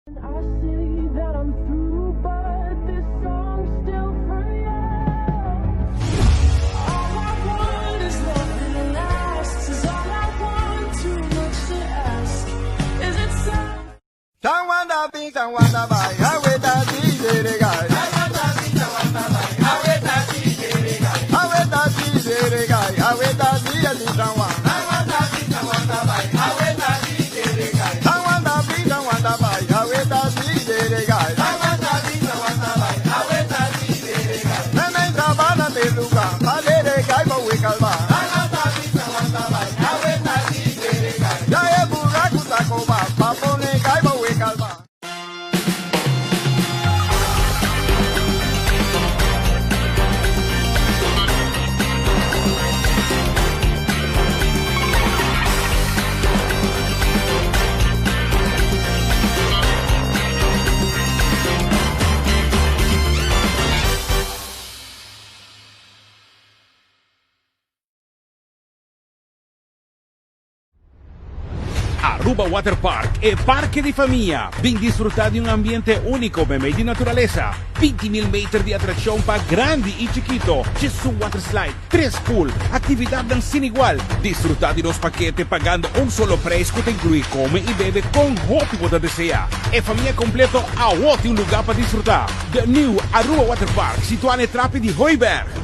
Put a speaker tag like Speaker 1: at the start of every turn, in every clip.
Speaker 1: I say that I'm through, but this song's still for you. All I want is nothing to last. Is all I want, too much to ask. Is it sad?
Speaker 2: Tawanda bing, tawanda bai, aweta jidere gai. Tawanda bing, tawanda bai, aweta jidere gai. Aweta jidere gai, aweta jidere gai. Tawanda bing, tawanda bai, aweta jidere gai. Tawanda bing, tawanda bai, aweta jidere gai. Tawanda bing, tawanda bai, aweta jidere gai. Nene tabana teluga, palere gai bo wikalba. Tawanda bing, tawanda bai, aweta jidere gai. Jaye buraku takoba, papone gai bo wikalba.
Speaker 3: Aruba Water Park è parque di famiglia. Ben disfrutar de un ambiente único me meio de natureza. 20.000 metros de atracción para grande y chiquito. Jesús Water Slide, 3 pool, actividad sin igual. Disfrutar de los paquetes pagando un solo precio que te incluye come y bebe con lo que vos desea. E familia completo a un lugar para disfrutar. The New Aruba Water Park, situado en Trapi de Hooiberg.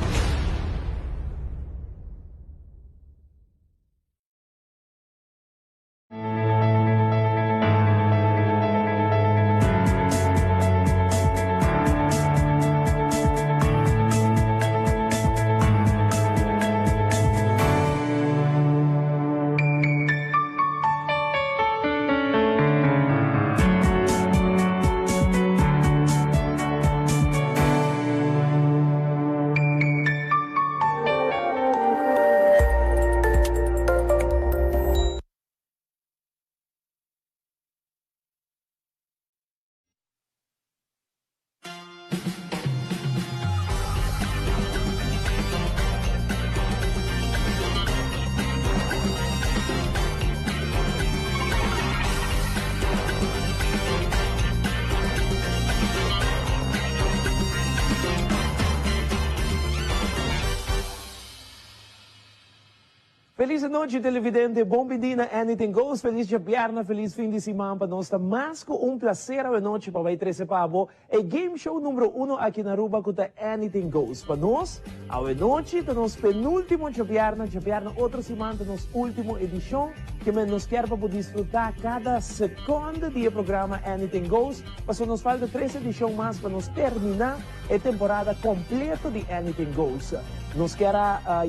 Speaker 4: Feliz noite, televidente. Bom dia, Anything Goes. Feliz Japierna, feliz fim de semana para nós. Mas com prazer a noite para vai 13 pavo. É game show número 1 aqui na Aruba com Anything Goes. Para nós, a noite, para nós penúltimo Japierna, outra semana, para nós última edição, que nos quer para desfrutar cada segundo dia programa Anything Goes. Mas nos falta 3 edições mais para nós terminar a temporada completa de Anything Goes. Nos quer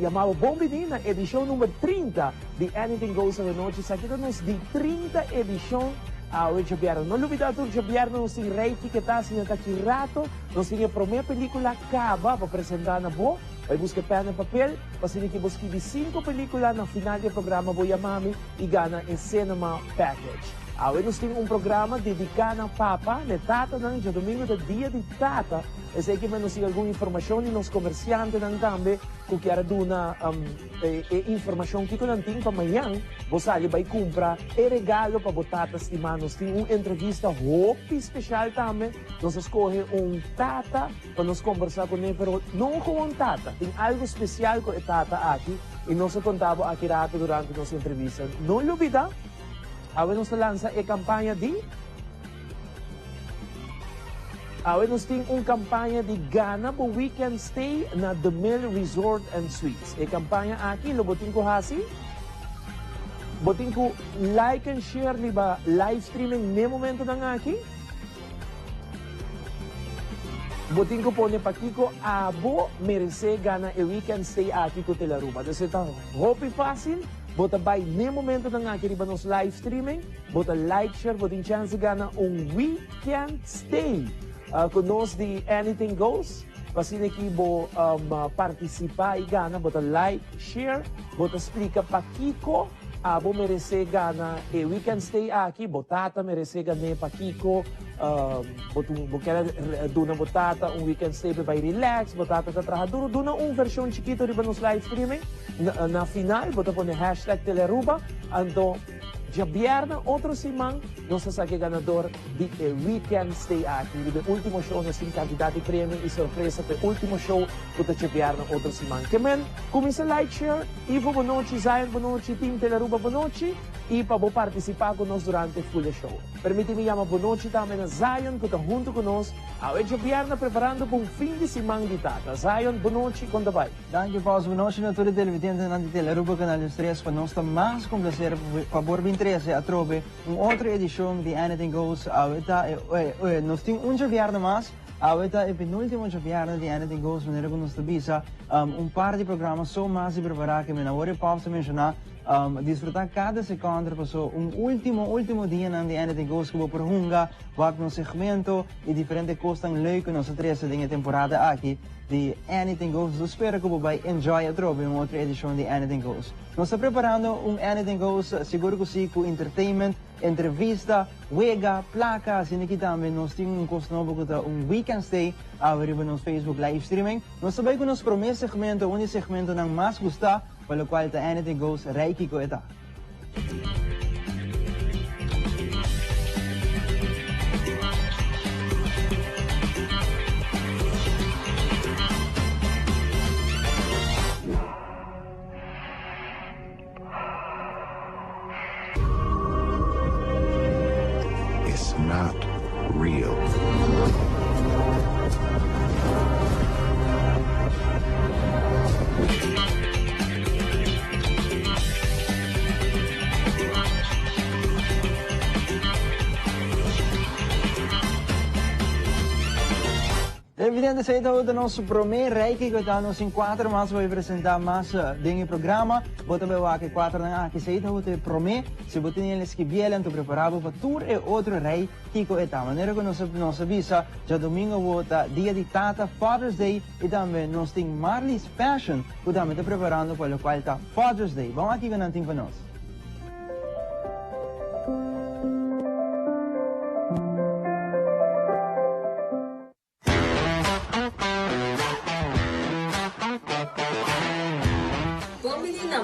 Speaker 4: chamar o Bom Menina, edição número 30 de Anything Goes a noite. Sa kita nos de 30 edição ao Japierno. Não olvidar tudo, Japierno nos tem reiki que está assim aqui rato. Nos tem a primeira película acaba para apresentar na boa. Vai buscar pena e papel, para que busque de 5 películas na final do programa Boya Mami e gana em Cinema Package. Hoy nos tem programa dedicado a Papa, de Tata, nang domingo do dia de Tata. E sei que nos tem alguma informação e nos comerciantes também, que quer dar informação que não tem para amanhã, você vai comprar e regalo para botar estimar. Nos tem uma entrevista muito especial também. Nós escolhe Tata para nos conversar com ele, mas não com Tata. Tem algo especial com Tata aqui e nós contamos aqui rato durante nossa entrevista. Não olvida. Awen nos lança a campanha de... Awen nos tem uma campanha de Gana para weekend stay na The Mill Resort and Suites. A campanha aqui, lobotin ko hasi. Botin ko like and share, liba, live streaming ne momento ng aqui. Botin ko po ni Pakiko, abo merece Gana a weekend stay aqui ko Telaruba. Kasi ito, hope fácil. Bota by ne momento ng aking nos live streaming, bota like, share, bota chance gana weekend stay. Kunos di Anything Goes, pasine kibo participa i gana, bota like, share, bota explica Pakiko, abo merece gana weekend stay aqui, botata merece gana Pakiko, bukera duna botata weekend stay vai relax, botata trabajador, duna versão chiquito riba nos live streaming. Na final, bota po ni hashtag Teleruba, ando dia viernes, otro simang, nos sasaque ganador de Weekend Stay aqui. De último show, nos tem candidato e prêmio e surpresa para último show, puta dia viernes, otro simang. Kemen, kumisa like, share, Ivo Bonochi, Zion Bonochi, Team Telaruba Bonochi, e para participar conosco durante o full show. Permite-me chamar Bonochi também na Zion, que está junto conosco, ao dia viernes, preparando para um fim de simang de tata. Zion Bonochi, conta vai.
Speaker 5: Dank je Paus, buenos días a todos los televidentes de Telaruba Canal 3. Para nós está mais com prazer, por 23 a trove, outra edição de Anything Goes. Nós temos dia viernes mais. Ahorita é penúltimo dia viernes de Anything Goes, maneira que nos visa par de programas só mais de preparar que me na hora Paus mencionar. Disfrutar cada segundo passou último dia de Anything Goes que vou prolongar no segmento e diferentes coisas leuk que nós três em temporada aqui de Anything Goes. Eu espero que você vai enjoy a tropa em outra edição de Anything Goes. Nós estamos preparando Anything Goes, seguro que sim, com entertainment, entrevista, wega, placa, assim que também nós temos coisa novo que Weekend Stay, arriba no Facebook live streaming. Nós também com nosso primeiro segmento, segmento que mais gostar, pelo qual está Anything Goes, reiki ko ita.
Speaker 6: It's not real.
Speaker 5: Evidente, sei que o nosso primeiro reiki que está nos 4 mas vai apresentar mais dinheiro programa. Bota bem aqui 4 na aqui sei que o primeiro se botar neles que vielen tu preparado para tour e outro reiki que está maneira que nós avisa já domingo volta dia de Tata Father's Day e também nós tem Marley's Fashion que também está preparando para o qual está Father's Day. Vamos aqui ganhar para nós.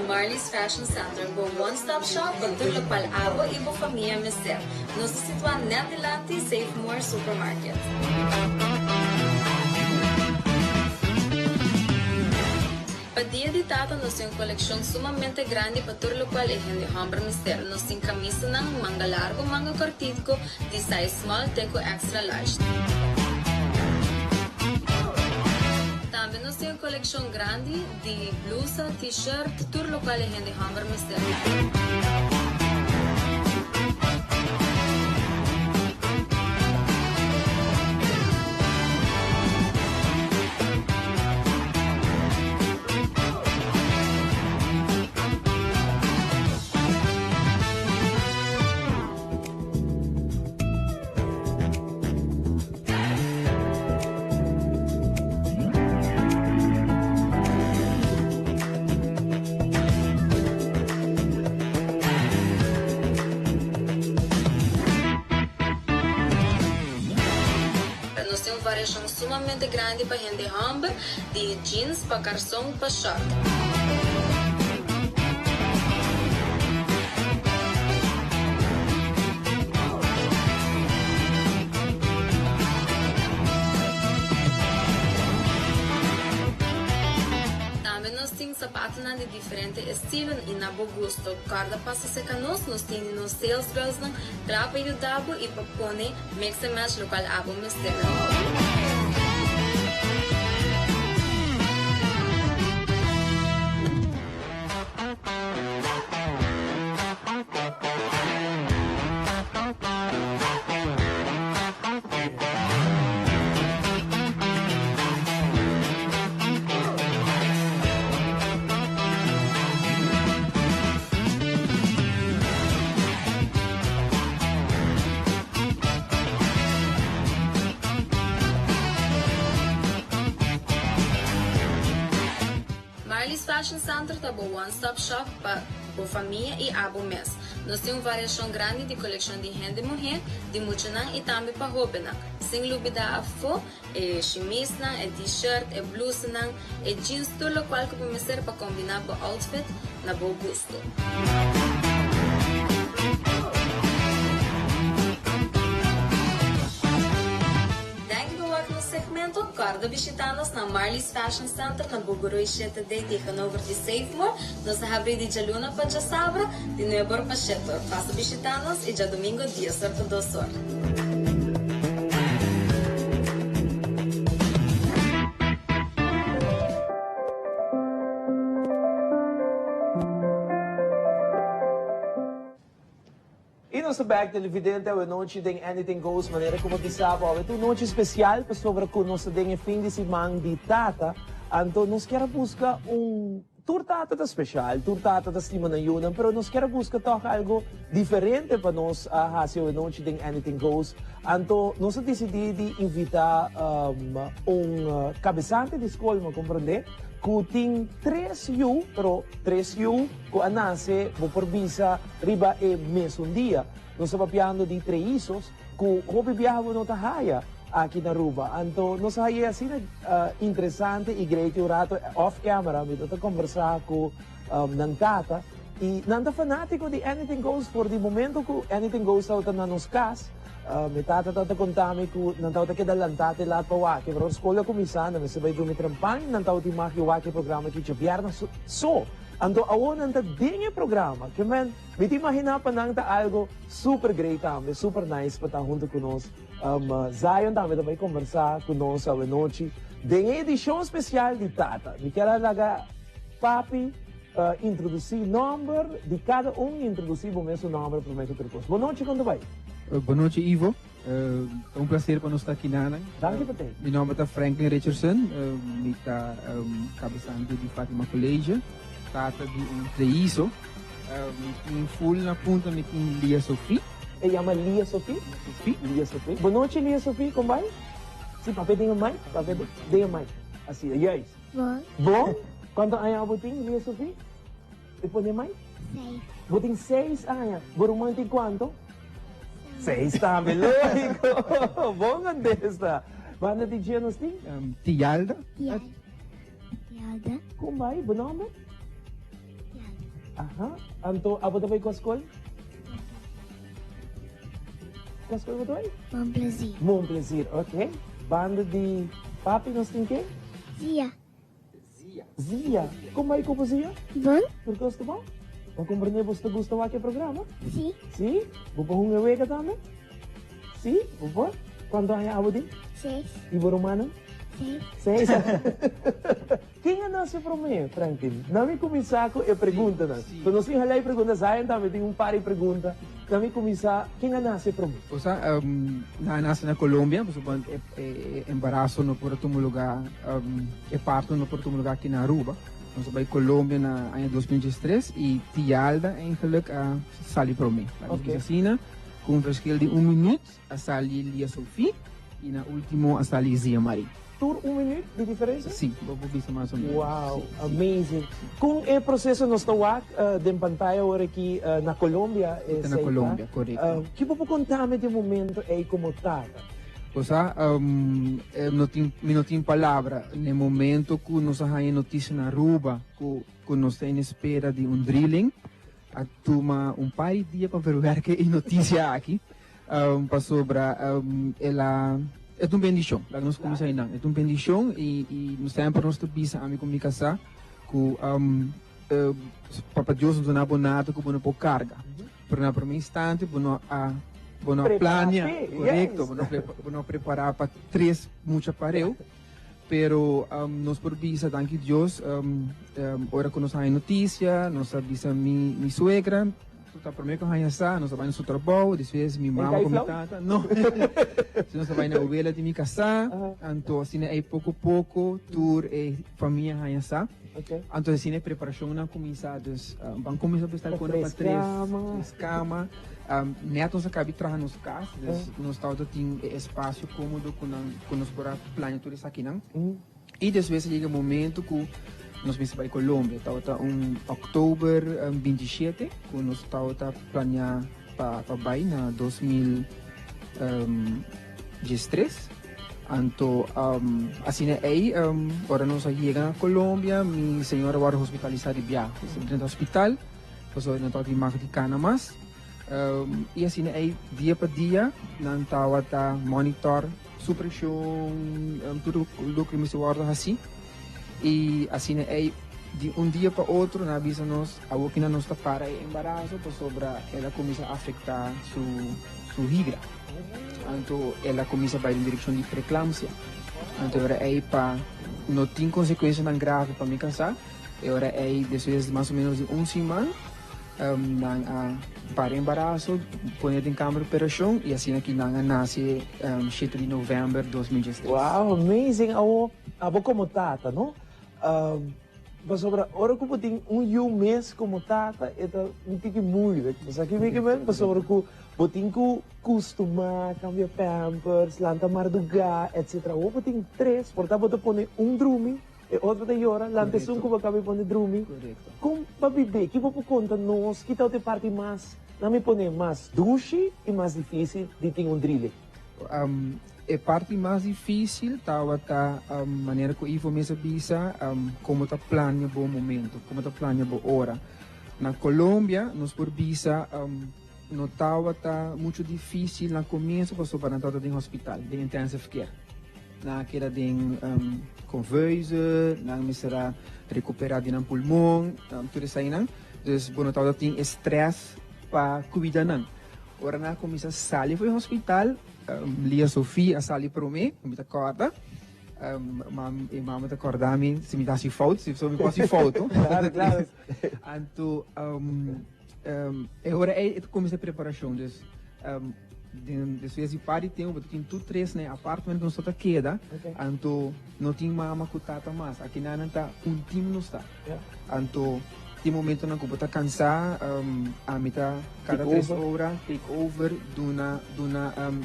Speaker 7: Marley's Fashion Center, o one-stop shop pagtulog palabo ibo família Mister. Nos situan Nedelante Safe More Supermarket. Dia de Tata nos tem coleção sumamente grande para todo local e gente hambre Mister. Nos tem camisa ng manga largo, manga cortico, de size small, teco extra large. Também nós temos coleção grande de blusa, t-shirt, todo local e gente hambre Mister. Variação sumamente grande para gente hambre, de jeans para calção para short. Também nós temos sapatos de diferentes estilos e na bom gosto. Cada passa seca nós temos nos sales girls ng trapa e dabo e papone mix and match local abo Mister. Marley's Fashion Center é um one-stop shop para a família e abo mês. Nós temos variação grande de coleção de gente mulher, de muchanan e também para roupa. Sem dúvida a fo, chemise, t-shirt, blusa, jeans, tudo o qual que pode ser para combinar com outfit na bom gosto. aguarda visitanos na Marley's Fashion Center na Bugoroy 7 Day di Hanover di Safemore, no sa Habri di Jaluna pa dya Sabra, di Nuevo pa Shetor. Pasa visitanos e dya Domingo 10 hora 2 horas.
Speaker 4: E nosso back televidente, a noite tem Anything Goes, maneira como que sabe, é uma noite especial para sobre que nós temos fim de semana de tata, então nós queremos buscar tour tata especial, tour tata da semana yun, pero nós queremos buscar tocar algo diferente para nós a fazer a noite tem Anything Goes, então nós decidimos invitar cabeçante de escola, me compreender? Que tem 3 U, pero 3 U que a nasce por visa riba mês dia. Nós estamos falando de 3 isos que hobby viaja no tahaya aqui na Aruba. Então, nós aí assim interessante e great o rato off camera, me tô conversar com ng tata e nanda fanático de Anything Goes por de momento que Anything Goes está na nos cas. May tata kontami ko nang tawag kita lantate lahat pa waki pero skola kumisa na may sabay dumitrampan nang tawag ti maki waki programa ki Biyerna so ando awon nang dinge programa que man biti mahinapan nang ta algo super great tami super nice pa ta junto kunos Zion tami também conversar kunos sa noche dinge edição especial de tata me quero laga papi introduzir number de cada introduzir o mesmo número para o mesmo percurso. Boa noite, quando vai?
Speaker 8: Boa noite, Ivo. É um prazer para nós estar aqui na
Speaker 4: Danke, Patay.
Speaker 8: Meu nome é Franklin Richardson. Eu estou cabeçando de Fatima College. Trata de treizo. Em full na ponta, me tem Lia Sophie.
Speaker 4: E chama Lia Sophie? Lia Sophie. Boa noite, Lia Sophie. Como vai? Sim, papai tem um mic? Papai tem um mic. Assim, yes.
Speaker 9: Bom.
Speaker 4: Bom? Quanto anos você tem, Lia Sophie? Depois de mais?
Speaker 9: 6.
Speaker 4: Você tem 6 anos. Você tem quanto? 6 também, lógico. Bom nga desta. Banda de dia nos tem?
Speaker 8: Tialda.
Speaker 9: Tialda.
Speaker 4: Como vai? Bom nome?
Speaker 9: Tialda.
Speaker 4: Aha. Anto, abo na ba yung school? Qual school mo to ay?
Speaker 9: Bom prazer.
Speaker 4: Bom prazer, ok. Banda de papi nos tem quem?
Speaker 9: Zia.
Speaker 4: Zia. Como vai ko po Zia?
Speaker 9: Bom?
Speaker 4: Por gusto mo? O compreender você gosta daquele programa?
Speaker 9: Sim.
Speaker 4: Sim? Bupa hungawe ka também? Sim? Bupa? Quanto ang abo din?
Speaker 9: 6.
Speaker 4: Ibo Romano?
Speaker 9: 6.
Speaker 4: 6. Quem é nosso promê, Franklin? Nami começar com a pergunta. Quando nós temos a pergunta, Zion também tem par de perguntas. Nami começar, quem é nosso promê?
Speaker 8: O sea, nasa na Colômbia, mas embaraço no por um lugar, parto no por um lugar aqui na Aruba. Nós vamos Colômbia na ano 2013 e Tialda eigenlijk sali para mim.
Speaker 4: Ok.
Speaker 8: Assim, com um verschil de 1 minuto, a sali Lia Sophie e na último a sali Zia Marie.
Speaker 4: Tour 1 minuto de diferença?
Speaker 8: Sim, vou ver mais ou menos.
Speaker 4: Wow,
Speaker 8: Sim.
Speaker 4: amazing. Kung e proseso nos tawag din pantaya ora aqui na Colômbia,
Speaker 8: Ito na Colômbia, correto.
Speaker 4: que po contame de momento é como tata?
Speaker 8: O sea, não tem palavra no momento que nós temos notícia na Aruba, que nós temos espera de drilling, a toma par de dias para verificar que é notícia aqui, para sobre ela é uma bendição, lá nós começamos não, é uma bendição e nós temos para nós visa a mim comunicação que Papa Deus nos dá abonato que não pode carga, por na primeiro instante, Bueno, plania, correcto, bueno, preparar para 3 mucho aparelho, pero nos por visa, danke Dios, ahora que nos hay noticia, nos avisa mi suegra, tá primeiro que a sa, nos vai no seu trabalho, depois minha mãe com minha tata, não, nos vai na ovelha de minha casa, então assim é pouco tour e família a sa.
Speaker 4: Okay.
Speaker 8: Então assim é preparação na começadas, vamos começar a estar com para 3 camas. Netos acabam trazendo nos carros, nós estamos tem espaço cômodo com nós para planear tudo isso aqui, não? E depois chega o momento que nós vamos para a Colômbia, estamos outubro 27, que nós estamos planear para vai na 2013. Então, assim é aí, agora nós chegamos na Colômbia, minha senhora agora hospitalizada de viagem, dentro do hospital, depois nós estamos em Marca de Canamas. E assim, aí, dia para dia, nang tawag ta monitor, supressão, tudo o que me se guarda assim. E assim, aí, de um dia para outro, na avisa nós, a que não está para o embaraço, para sobra, ela começa a afetar sua higra. Então, ela começa a ir em direção de preeclâmpsia. Então, agora aí, não tem consequência tão grave para me cansar. Agora aí, depois de mais ou menos de uma semana, para embaraço, põe em câmara de operação e assim aqui nasce 7 de novembro de 2016.
Speaker 4: Wow, amazing. Abo como tata, no? Mas sobre hora que eu tenho mês como tata, é muito que muito. Mas aqui me que bem, mas sobre que eu tenho que costumar, cambiar pampers, lanta mardugar, etc. Eu tenho 3, portanto eu ponho drumming, e outro de hora, lanta que eu acabei poner drumming.
Speaker 8: Correto.
Speaker 4: Como para beber, que vou conta nós, que tal te parte mais, não me põe mais duche e mais difícil de ter drill.
Speaker 8: A parte mais difícil estava a maneira que eu começo a pensar como está planeando o momento, como está planeando a hora. Na Colômbia, nós por visa não estava muito difícil no começo, porque só para entrar em hospital, de intensive care. Naquela de convulsa, na me será recuperado no pulmão, tudo isso aí não. Então, não estava tem estresse para cuidar não. Ora na começa a sair para o hospital. Lia Sofia a sali para mim, me acorda. E mamãe acorda-me se me dá foto, se me passa foto.
Speaker 4: Claro, claro.
Speaker 8: Então, agora é começa a preparação. Depois de party tem tudo 3 né apartamento não está queda. Então não tem mama que tata mais. Aqui não está time não está. Então de momento não como está cansar a mita cada 3 horas take over duna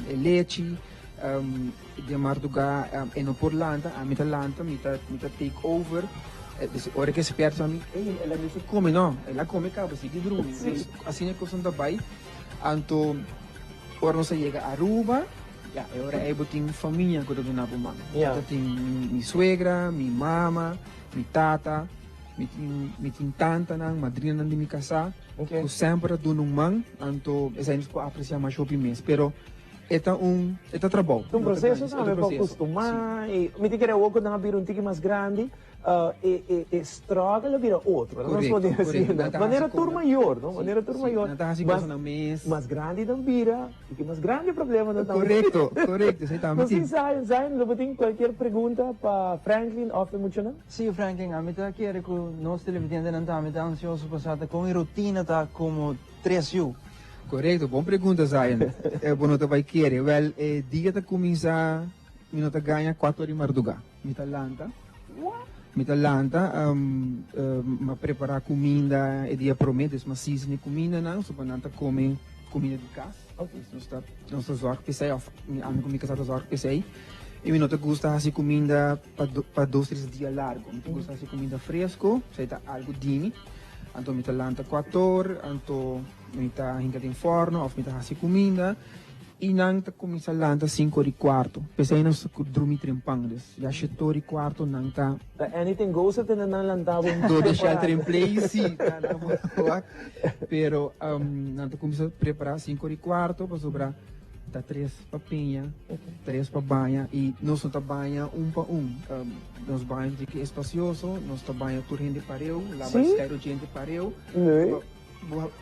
Speaker 8: leite de marduga no por lanta a mita take over ora que se perde a mim ela não come não ela come cabo se dorme assim é coisa da bai então ora não se chega a Aruba agora é botin família que eu na mano tem minha suegra minha mama minha tata meeting tanta nang madrina nang di mi casa ko sempre do nung mang anto essa ko apreciar mais shopping mês pero eta trabalho
Speaker 4: processo sabe para acostumar e me te querer algo na vir tiki mais grande e struggle vira outro não pode assim maneira tour maior não maneira tour maior mas grande não vira e que mais grande problema não
Speaker 8: correto exatamente
Speaker 4: não sei Zayn não tem qualquer pergunta para Franklin ou emocional
Speaker 5: Sim, Franklin, a mim está querendo que nós televidentes não estamos ansiosos passada com a rotina tá como 3 anos.
Speaker 8: Correto, boa pergunta, Zayn. Bom, não vai querer. Well, dia que começa, minuto ganha 4 horas de madrugada. Mitalanta, ma preparar comida e dia promete, mas se não comida não, só para não comer comida de casa. Não está zorg pensei, of a minha comida está zorg pensei. E me nota gosta de comida para 2-3 dias largo. Me gosta de comida fresco, seja algo dini. Então me talanta 4 horas, então me tá hinca em forno, ou me tá assim comida. E não tá começa a lanta 5 horas e quarto. Pensei não dormir trempando. Já 7 horas e quarto não tá.
Speaker 4: Anything goes at na lantava
Speaker 8: Todo shelter in place, sim. Pero não tá começa a preparar 5 horas e quarto para sobrar. Tá 3 para pinha, 3 para banha e nós não tá banha para nós banha de que é espacioso, nós tá banha por gente pareu, lá vai estar o gente pareu.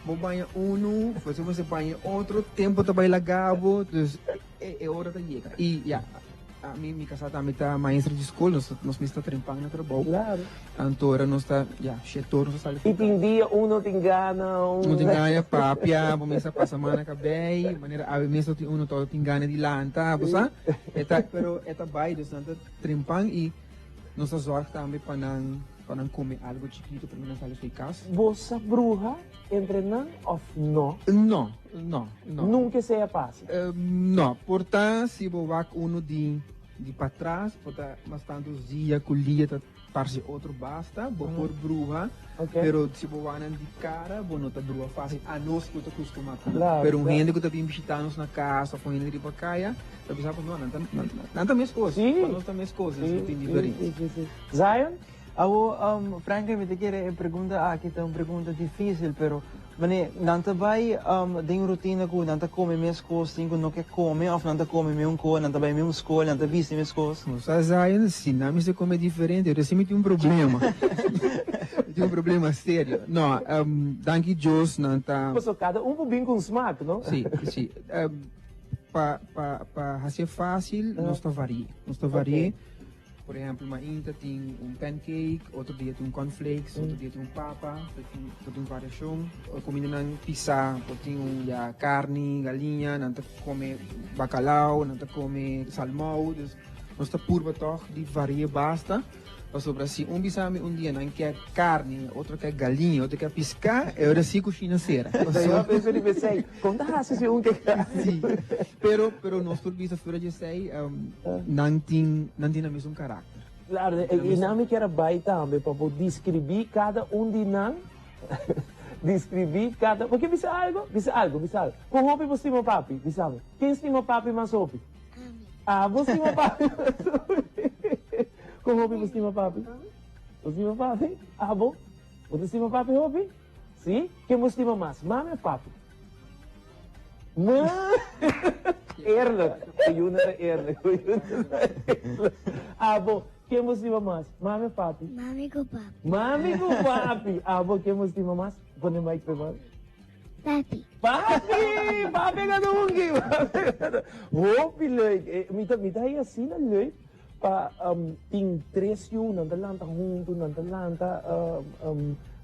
Speaker 8: Vou banha você banha outro tempo tá banha gabo, é hora da chega. E a minha casa também tá maestra de escola, nós me está trempando no trabalho.
Speaker 4: Claro.
Speaker 8: Então nós tá, chetor nós está.
Speaker 4: E tem dia tem gana,
Speaker 8: não tem gana papia, começa a passar semana cabei, maneira a mesmo tem todo tem gana de lanta, você? Pero vai dos nanta trempang e nós zorg também para não comer algo chiquito para não sair eficaz.
Speaker 4: Você bruxa entrenar ou não?
Speaker 8: Não.
Speaker 4: Nunca seja fácil.
Speaker 8: Não, portanto, se você vai de para trás, portanto, bastante dias com dia parece outro basta, vou por bruxa, pero se você vai de cara, você não tá bruxa fácil, a nós que estamos acostumados. Pero gente que está vindo visitar-nos na casa, com gente de Bacaia, está pensando, não tá mesma coisa, nós tá mesma coisa, não tem diferença.
Speaker 4: Zion?
Speaker 5: Franklin, me te quiere pregunta, aquí está una pregunta difícil, pero Wanneer nanta bij ding routine ko nanta come mes coisas, ding no que come, of nanta come me co, nanta bij me school, nanta viste mes coisas.
Speaker 8: Nossa Zion, se não se come diferente, eu sempre tenho problema. Eu tenho problema sério. Não, danke Deus, não tá.
Speaker 4: So, cada bem com smaak, não?
Speaker 8: Sim, sim. Para ser fácil, nós está varia. Nós está varia. Por exemplo, uma inta tem pancake, outro dia tem cornflakes, outro dia tem papa, tem variação. Comida não pizza, tem carne, galinha, não tá come bacalhau, não tá come salmão. Nós está purba toch, die varia basta. Mas sobre assim, bisame dia não quer carne, outro quer galinha, outro quer piscar, eu era cinco financeira.
Speaker 4: Eu pensei, conta raça se que
Speaker 8: Sim, pero nós por bisa fora de sei, não tem o mesmo caráter.
Speaker 4: Claro, e não me quero vai também para descrever cada de nós, descrever cada, porque bisa algo. Com hopi você estima papi, bisa. Quem estima papi mais hopi? Ah, você estima papi mais hopi. Com hopi você estima papi? Você estima papi? Ah, bom. Você estima papi hopi? Sim? Quem você estima mais? Mami ou papi? Eerlijk. Yun na eerlijk. Ah, bom. Quem você estima mais? Mami ou papi?
Speaker 9: Mami ko papi.
Speaker 4: Mami ko papi. Ah, bom. Quem você estima mais? Quando é mais privado?
Speaker 9: Papi.
Speaker 4: Papi! Papi ka nungi! Hopi leuk. Mita aí assim na leuk. Pa ting 3 yun, nandalanta junto, nandalanta.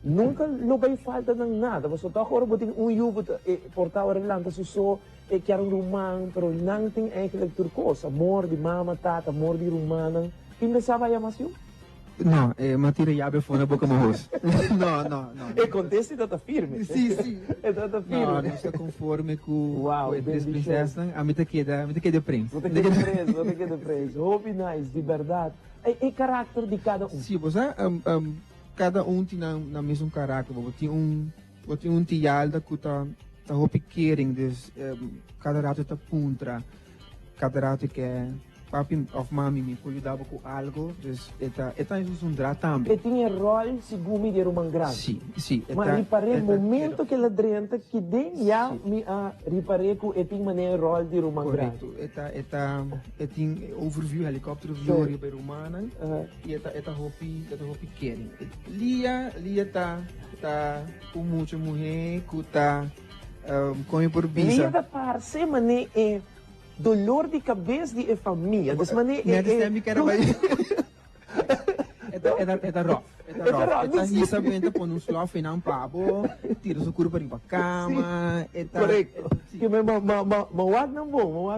Speaker 4: Nunca lo vai falta ng nada. Basta to ako roboting yubo portava relanta suso que era rumang, pero nang ting eigenlijk turcos. Amor di mama, tata, amor di rumanang. Pinasaba yamas yun?
Speaker 8: Não, matira yabe fora boca mahos. Não.
Speaker 4: Conteste tá firme.
Speaker 8: Sim.
Speaker 4: Tá firme.
Speaker 8: Não está conforme com
Speaker 4: Uau,
Speaker 8: a princesa, a mim te queda prince.
Speaker 4: Vou ter que ir preso. Hope nice, de verdade. E caráter de cada
Speaker 8: Sim, você, cada tem na mesmo caráter. Tem um tialda que tá hopi kering, dus cada rato tá puntra, cada rato que papi of mami me cuidava com algo, dus eta um drá também.
Speaker 4: E tinha rol segumi de rumang grande.
Speaker 8: Sim.
Speaker 4: Mas reparei momento que ela drenta que den já me reparei que e tinha maneira rol de rumang grande.
Speaker 8: Correto. Tem overview helicóptero view bij Romana. E eta hopi kering. Lia tá com muita mulher que tá come por bisa.
Speaker 4: Lia da parce mané é dolor de cabeça de família. Das mané
Speaker 8: Eta rough. Eta hisa benta pon um slof e não pabo, tira sua curva para cama.
Speaker 4: Correto. Que mawag na bom.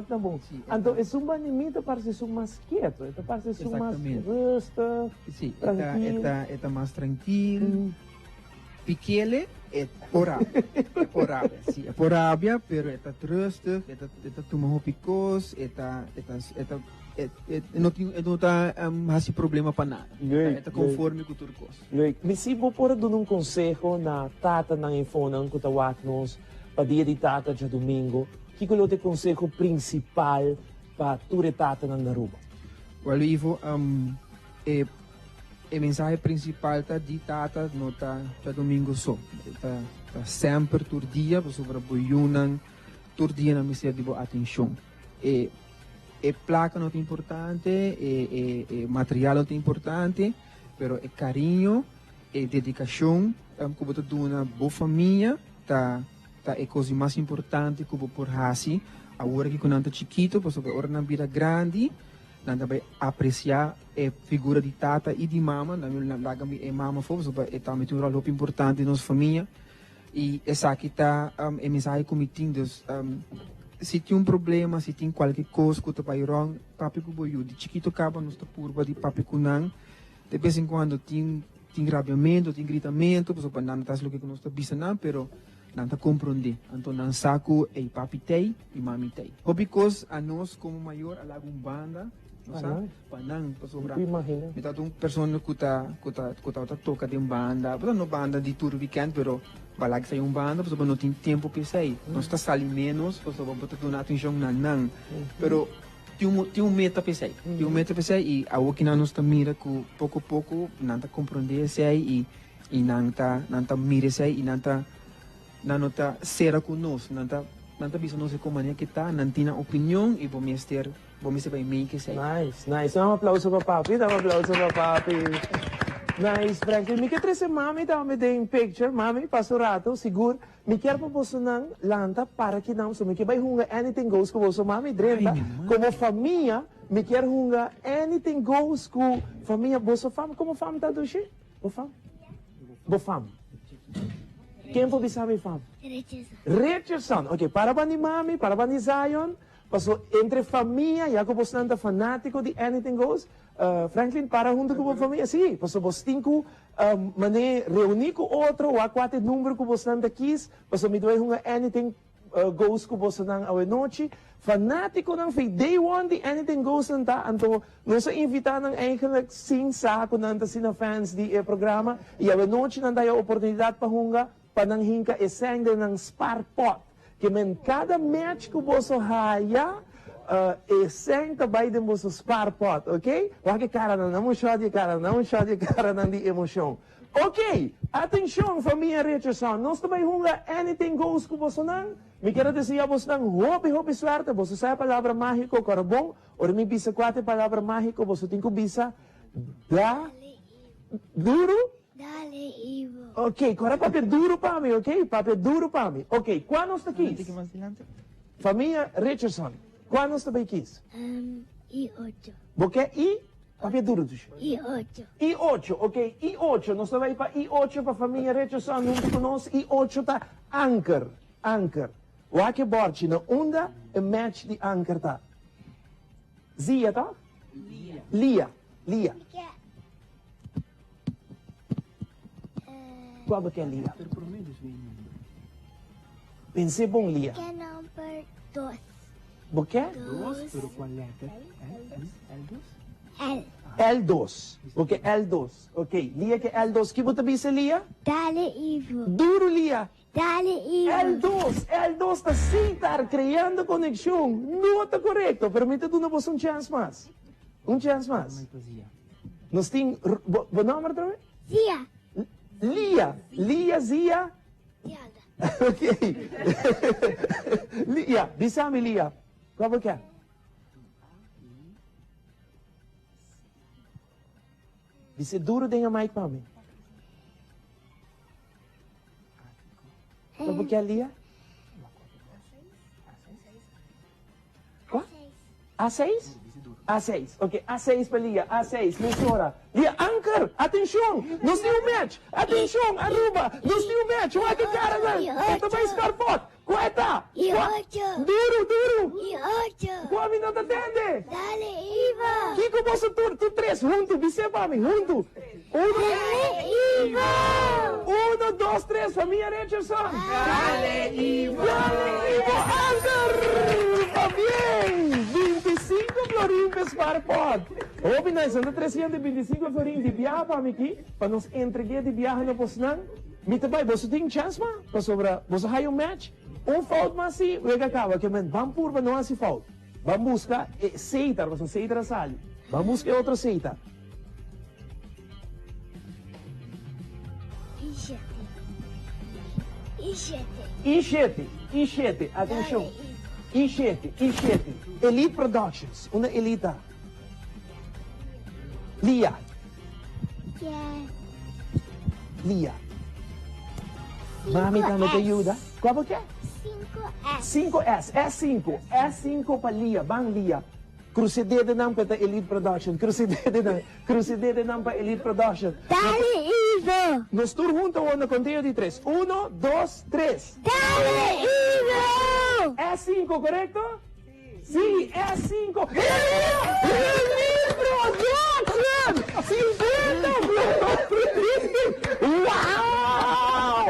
Speaker 4: Então, é uma limita para ser mais quieto, é para ser mais rusta,
Speaker 8: tranquilo. Eta mais tranquilo. Pequele é porável. Sim, é porável, pero eta rustig, eta toma hopicos, eta não tá hasi problema para nada. Eta conforme com tudo coisa.
Speaker 4: Mas se vou pôr um conselho na tata ng iPhone que tawat nos para dia de tata de domingo, que é o conselho principal para ture tata ng Naruba?
Speaker 8: Well, Ivo, a mensagem principal tá de tata no tá domingo só. Tá sempre todo dia, sobre a boiunan, todo dia na missa de boa atenção. E placa não é importante, material não é importante, pero é carinho, dedicação, como tu dá uma boa família, tá é coisa mais importante como por hasi. Agora que quando tá chiquito, porque agora na vida grande, nanda vai apreciar a figura de tata e de mama, na mama foi, porque também tem um rol importante na nossa família. E essa aqui tá a mensagem comitinho, se tem um problema, se tem qualquer coisa que vai wrong, papi ko boyo, de chiquito acaba nos purba de papi kunang, de vez em quando tem rabiamento, tem gritamento, porque não tá o que nós tá bisando, pero não tá compreender. Então não saco e papi tei e mami tei. Porque a nós como maior a lago banda, panang pasobra.
Speaker 4: Imagina.
Speaker 8: Então um pessoa que tá toca de banda, pero no banda de tour weekend, pero balag sa yung banda, porque não tem tempo para sair. Nós tá sali menos, porque botar tudo na atenção nanang. Pero tem um meta para sair. Tem um meta para sair e a o que nós tá mira que pouco a pouco não tá compreender sair e não tá mira sair e não tá nota será conosco, nanta bisa não se como que tá, nantina opinião e vou vai meio que sei.
Speaker 4: Nice, nice. Dá um aplauso para papi, dá um aplauso para papi. Nice, Franklin. Me quer trazer mami, dá me dê picture, mami, passo rato, seguro. Me quer para você não lanta para que não, so me quer vai hunga anything goes com você mami, drenta. Como família, me quer hunga anything goes com família, você fam, como fam tá do shi? Bo fam? Bo fam. Quem pode saber fam? Richardson. Ok, para ba ni mami, para ba ni Zion, paso entre família, ya ko você não fanático de anything goes. Franklin, para junto com a família, sim. Paso você tem que reunir com outro, ou a quatro número que você não quis, paso me doe hunga anything goes que você não a noite. Fanático ng faith, day one di anything goes nanta, anto não se invita ng eigenlijk sing sa ako nanta sina fans di programa, e a noite nanta yung oportunidad pa hunga, pananghin ka isang ng spar pot. Que men cada match que você haya, isang tabay din mo sa spar pot, okay? Wag cara na não shot cara na di emosyon. Ok, atenção família Richardson, nós também hunga anything goes que você não, me quero dizer vos não, hope suerte, você sabe a palavra mágico, corabong, ou me bisa quatro palavra mágico, você tem que bisa, duro?
Speaker 9: Dale, Ivo.
Speaker 4: Ok, agora papel duro para mim, ok? Papel duro para mim. Ok, quando está aqui? Família Richardson, quando está bem aqui?
Speaker 9: I8.
Speaker 4: Porque papel duro dos.
Speaker 9: I8.
Speaker 4: I8, ok? I8, nós vamos para I8 para a família Richardson, junto conosco, I8 está anchor. O que borte na onda é match de anchor tá. Zia tá? Lia. Qual que é Lia? Pensei bom Lia.
Speaker 9: Que number 2.
Speaker 4: Porque?
Speaker 8: Pero qual letra?
Speaker 9: L.
Speaker 4: L2. Ok, L2. Ok, Lia que é L2. Que você bisa Lia?
Speaker 9: Dale, Ivo.
Speaker 4: Duro Lia.
Speaker 9: Dale, Ivo.
Speaker 4: L2 está sim estar criando conexão. Não está correto. Permita-nos dar um chance mais. Um chance mais. Nós temos... O nome outra vez?
Speaker 9: Zia.
Speaker 4: Lia, Zia.
Speaker 9: Diada.
Speaker 4: Ok. Lia, bisa-me Lia. Qual que é? Bisa duro dengan mic para mim. Qual que é Lia? Qual? A6? A6, ok, A6 para Lia, A6, menciona. Lia, anchor, atenção, nós temos match, atenção, Aruba, nós temos match, olha que cara, volta para Scarpot, queta,
Speaker 9: I8.
Speaker 4: duro,
Speaker 9: I8.
Speaker 4: qual minuto atende?
Speaker 9: Dale, Ivo.
Speaker 4: Kiko, você tu três, junto, dice para mim, junto.
Speaker 9: Dale, Ivo.
Speaker 4: 1, 2, 3, família Richardson.
Speaker 9: Dale, Ivo.
Speaker 4: Anchor, está bien, 25 florimpes para pod. Obi na isang 325 florin de biyahe para mim aqui, para nos entregar de biyahe na posnan. Mita bay, você tem chance ma? Para sobra, você hay um match? Fout mas si, wega kawa, que men, vamos por não há se fout. Vamos buscar seitar, você seitar a sali. Vamos buscar outro seitar. I7, atenção. I7, Elite Productions, uma elita. Lia. Mami também te ajuda. Qual que é? 5S. S5 para Lia, bang Lia. Crucidade não para Elite Production. Crucidade não para Elite Production.
Speaker 9: Dale, Ivo.
Speaker 4: Nós todos juntos ou na conteúdo de 3. 1, 2, 3.
Speaker 9: Dale, Ivo.
Speaker 4: S5, correto? Sim, S5. Elite Production! 50 Uau!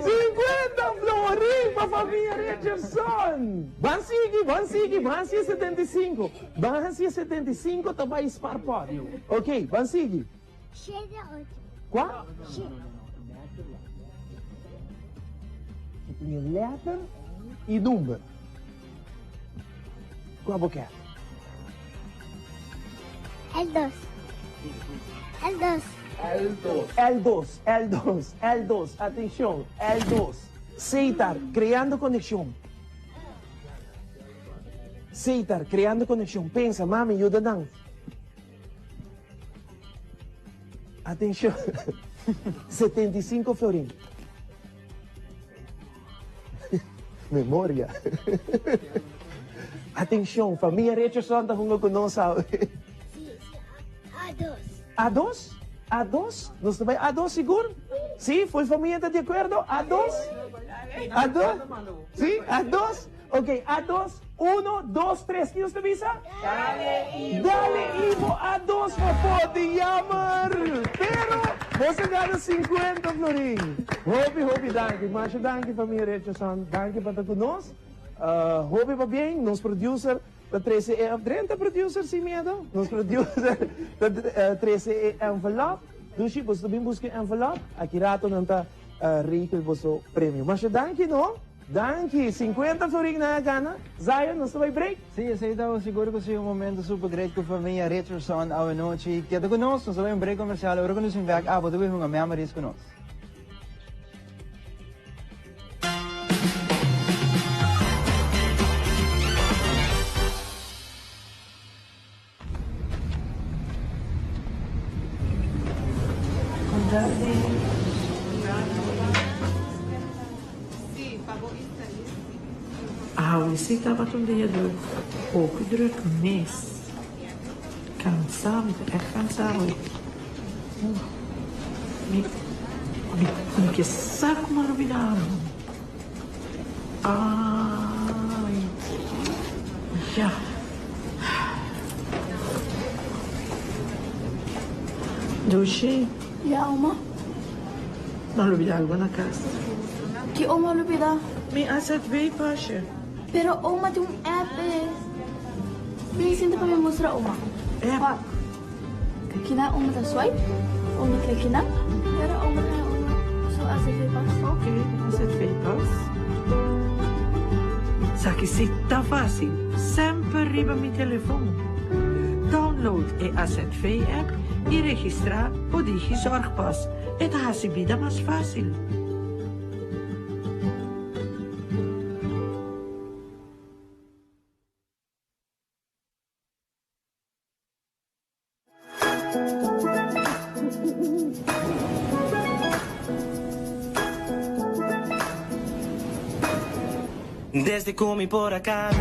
Speaker 4: 50 florim para a família Richardson! Van seguir 75. Van seguir 75 também Sparpot. Ok, van seguir.
Speaker 9: 7, 8.
Speaker 4: Qual? Letter e número. Qual que é?
Speaker 9: L2.
Speaker 4: L2, atención, L2. Seitar, creando conexión. Seitar, creando conexión. Pensa, mami, ayuda dan. Atención. 75 florín. Memoria. Atención, familia Richardson, está junto con nosotros.
Speaker 9: A2.
Speaker 4: A2? ¿Nos está A2 seguro? ¿Sí? ¿Fue familia está de acuerdo? ¿A2? ¿A2? ¿Sí? ¿A2? Ok, A2. 1, 2, 3. ¿Quién nos avisa? Dale, Ivo. A2 por te llamar. Pero, você gana 50, Florin. Hope, danke. Mas danke, familia Richardson. Danke para estar conosco. Hope va bien. Nos producer. Da 13 producer sem medo. Nos producer da 13 envelope. Dus je moet também buscar envelope. Aqui rato não tá regel o prêmio. Mas danke, não? Danke. 50 florin na gana. Zion, nós vai break?
Speaker 5: Sim, esse então seguro que é um momento super great com a família Richardson à noite. Que está conosco, nós vamos em break comercial. Agora que nós vamos ver, vou ter uma memories conosco.
Speaker 10: Esse estava um dia de pouco druk mês. Cansado, cansado. Me que saco maravilhoso. Ai, já. Doce?
Speaker 9: Ya, Oma.
Speaker 10: Malubida algo na casa.
Speaker 9: Que Oma lupida?
Speaker 10: Me asset veio, Pasha.
Speaker 9: Pero Oma tem app eh. Bisin pa may mostra Oma.
Speaker 10: App?
Speaker 9: Kina Oma ta swipe? Oma klik kina? Pero Oma na Oma. So asset veio pas?
Speaker 10: Ok, asset veio pas. Sa que se tá fácil, sempre riba mi telefone. Download e Asset Vee app e registrar o Digi Zorgpas. Het haast je vida mais fácil.
Speaker 11: Desde comi por acá,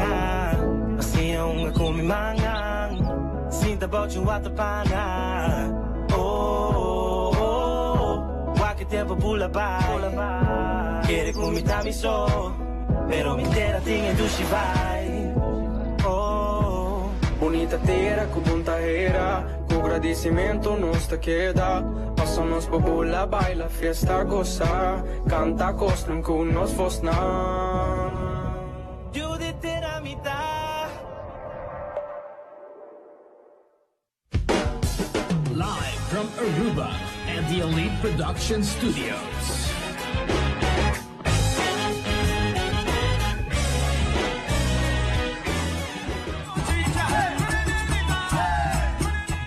Speaker 11: assim é uma comi manhã, sinta bote wata pana. Oh, oh, oh, wa que tempo pula vai. Quere comi tami só, pero me inteira tinha dushi vai. Oh,
Speaker 12: bonita terra, com bunta era, com agradecimento nos te queda. Passamos por bula, baila, fiesta, gozar, canta costum com nos fosna.
Speaker 13: Live from Aruba and the Elite Production Studios.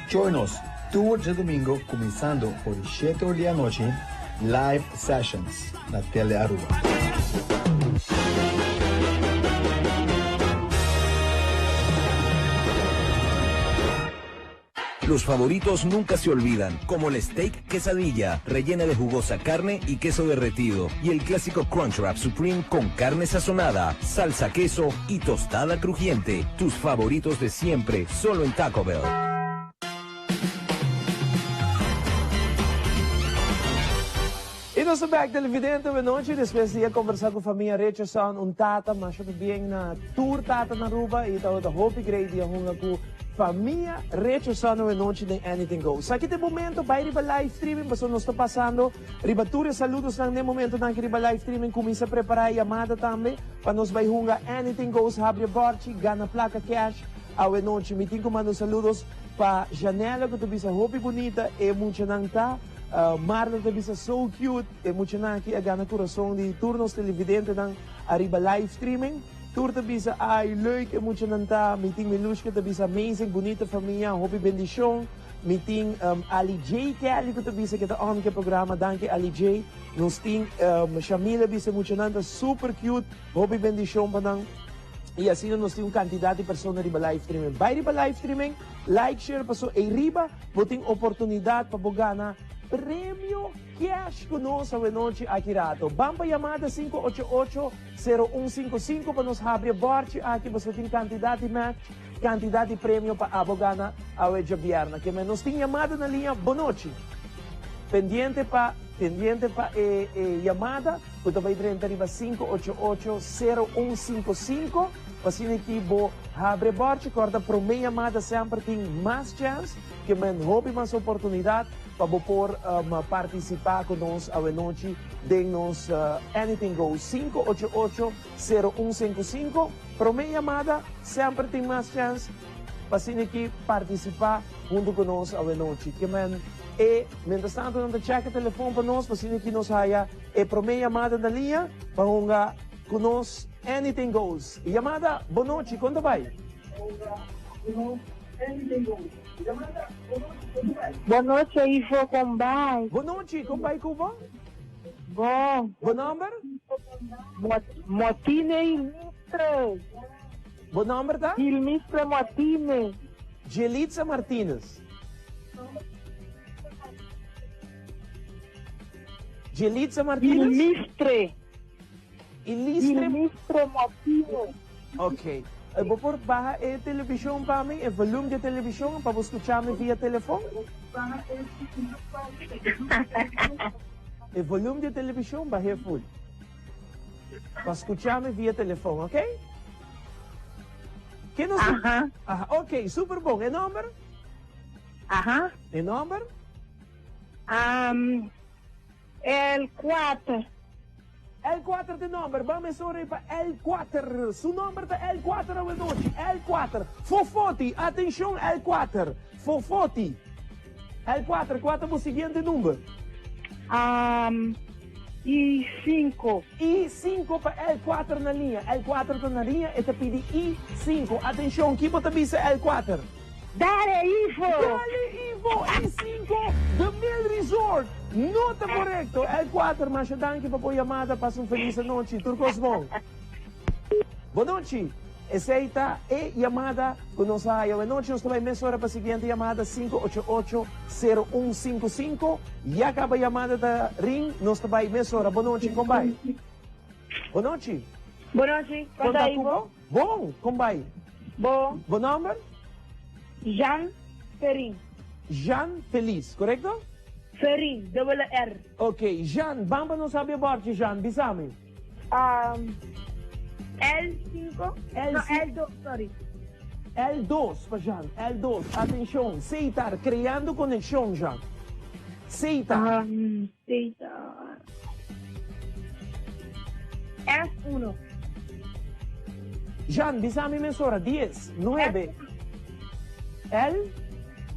Speaker 14: Join us tour de domingo, começando por 7 horas da noite, live sessions na Tele Aruba.
Speaker 15: Los favoritos nunca se olvidan, como el steak quesadilla, rellena de jugosa carne y queso derretido, y el clásico Crunchwrap Supreme con carne sazonada, salsa queso y tostada crujiente. Tus favoritos de siempre, solo en Taco Bell.
Speaker 4: E nós back televidente uma noite, depois de conversar com a família Richardson, tata, mas também na tour tata na Aruba, e então da Hope Grade, e com família Richardson uma noite de Anything Goes. Aqui tem momento, vai riba live streaming, mas nós está passando, riba tour, saludos lang no momento na riba live streaming, começa a preparar a chamada também, para nós vai hunga Anything Goes, abre a borte, gana placa cash, a noite, me tenho comando saludos para Janela, que tu bisa Hope bonita, e muito nang ta, Marla te bisa so cute, e muito naki a gana coração de turnos televidente ng arriba live streaming. Tour te bisa ay leuk, e muito nanta, meeting Milushka te bisa amazing, bonita família, hopi bendición. meeting Ali J Kelly ko tabi sa kita on ke programa danke Ali J. Nos ting Shamila bisa mucho nanda super cute. Hope bendición pa ng e assim nós temos quantidade de pessoas riba live streaming. Vai riba live streaming, like, share, passo e riba, botem oportunidade para bogana prêmio cash conosco a noite aqui rato. Bamba chamada 588-0155 para nos abrir borte aqui, você tem quantidade de match, quantidade de prêmio para a bogana a hoje vierna. Que nós tem chamada na linha boa noite. Pendiente pa chamada, quando vai entrar riba 588-0155, assim que vou abrir borte, corda para minha chamada sempre tem mais chance, que men houve mais oportunidade para por participar conosco a noite de nos Anything Goes 588-0155. Para minha chamada sempre tem mais chance, assim que participar junto conosco a noite, que men e, mientras tanto, não checa o telefone para nós, para que nos haya para minha chamada na linha, para unga conosco Anything Goes. E chamada, boa noite, quando vai?
Speaker 16: Boa noite, Ivo Combay.
Speaker 4: Boa noite, Combay Cuba?
Speaker 16: Bom.
Speaker 4: Bom número?
Speaker 16: Motine Ilmistre.
Speaker 4: Bom número, tá?
Speaker 16: Ilmistre Motine.
Speaker 4: Gelitza Martinez. Gelitza Martinez?
Speaker 16: Ilmistre.
Speaker 4: Ilmistre Martinez. Ok. Eu vou pôr barra e televisão para mim, e volume de televisão para você escutar-me via telefone. E volume de televisão barra full. Para escutar-me via telefone, ok? Que nós... ok, super bom. E número? E número?
Speaker 16: L4.
Speaker 4: L4 de número, vamos sorrir para L4. Su número de L4 a noite. L4. Fofoti, atenção, L4. Fofoti. L4, qual é o seguinte número?
Speaker 16: I5.
Speaker 4: I5 para L4 na linha. L4 está na linha e te pede I5. Atenção, que você visa L4?
Speaker 16: Dale, Ivo!
Speaker 4: Dale, Ivo! I5 The Mill Resort. Nota correcto. L4, mas danke para a chamada. Passa feliz noite. Turcos bom. Boa noite. Aceita e chamada conosco. Boa noite. Nós também mesmo hora para a seguinte chamada 588-0155. E acaba a chamada da Ring. Nós também mesmo hora. Boa noite. Como vai? Boa noite.
Speaker 16: Boa noite. Quanto aí, Ivo?
Speaker 4: Bom. Como vai?
Speaker 16: Bom.
Speaker 4: Bom número?
Speaker 16: Jean Ferin.
Speaker 4: Jean Feliz, correto?
Speaker 16: Ferin, double R.
Speaker 4: Ok, Jean, vamos não saber bordo, Jean, bisame.
Speaker 16: L5. No, L2, sorry.
Speaker 4: L2, para Jean, L2. Atenção, aceitar, criando conexão, Jean. Aceitar.
Speaker 16: Aceitar. S1.
Speaker 4: Jean, bisame mensura, 10, 9. L?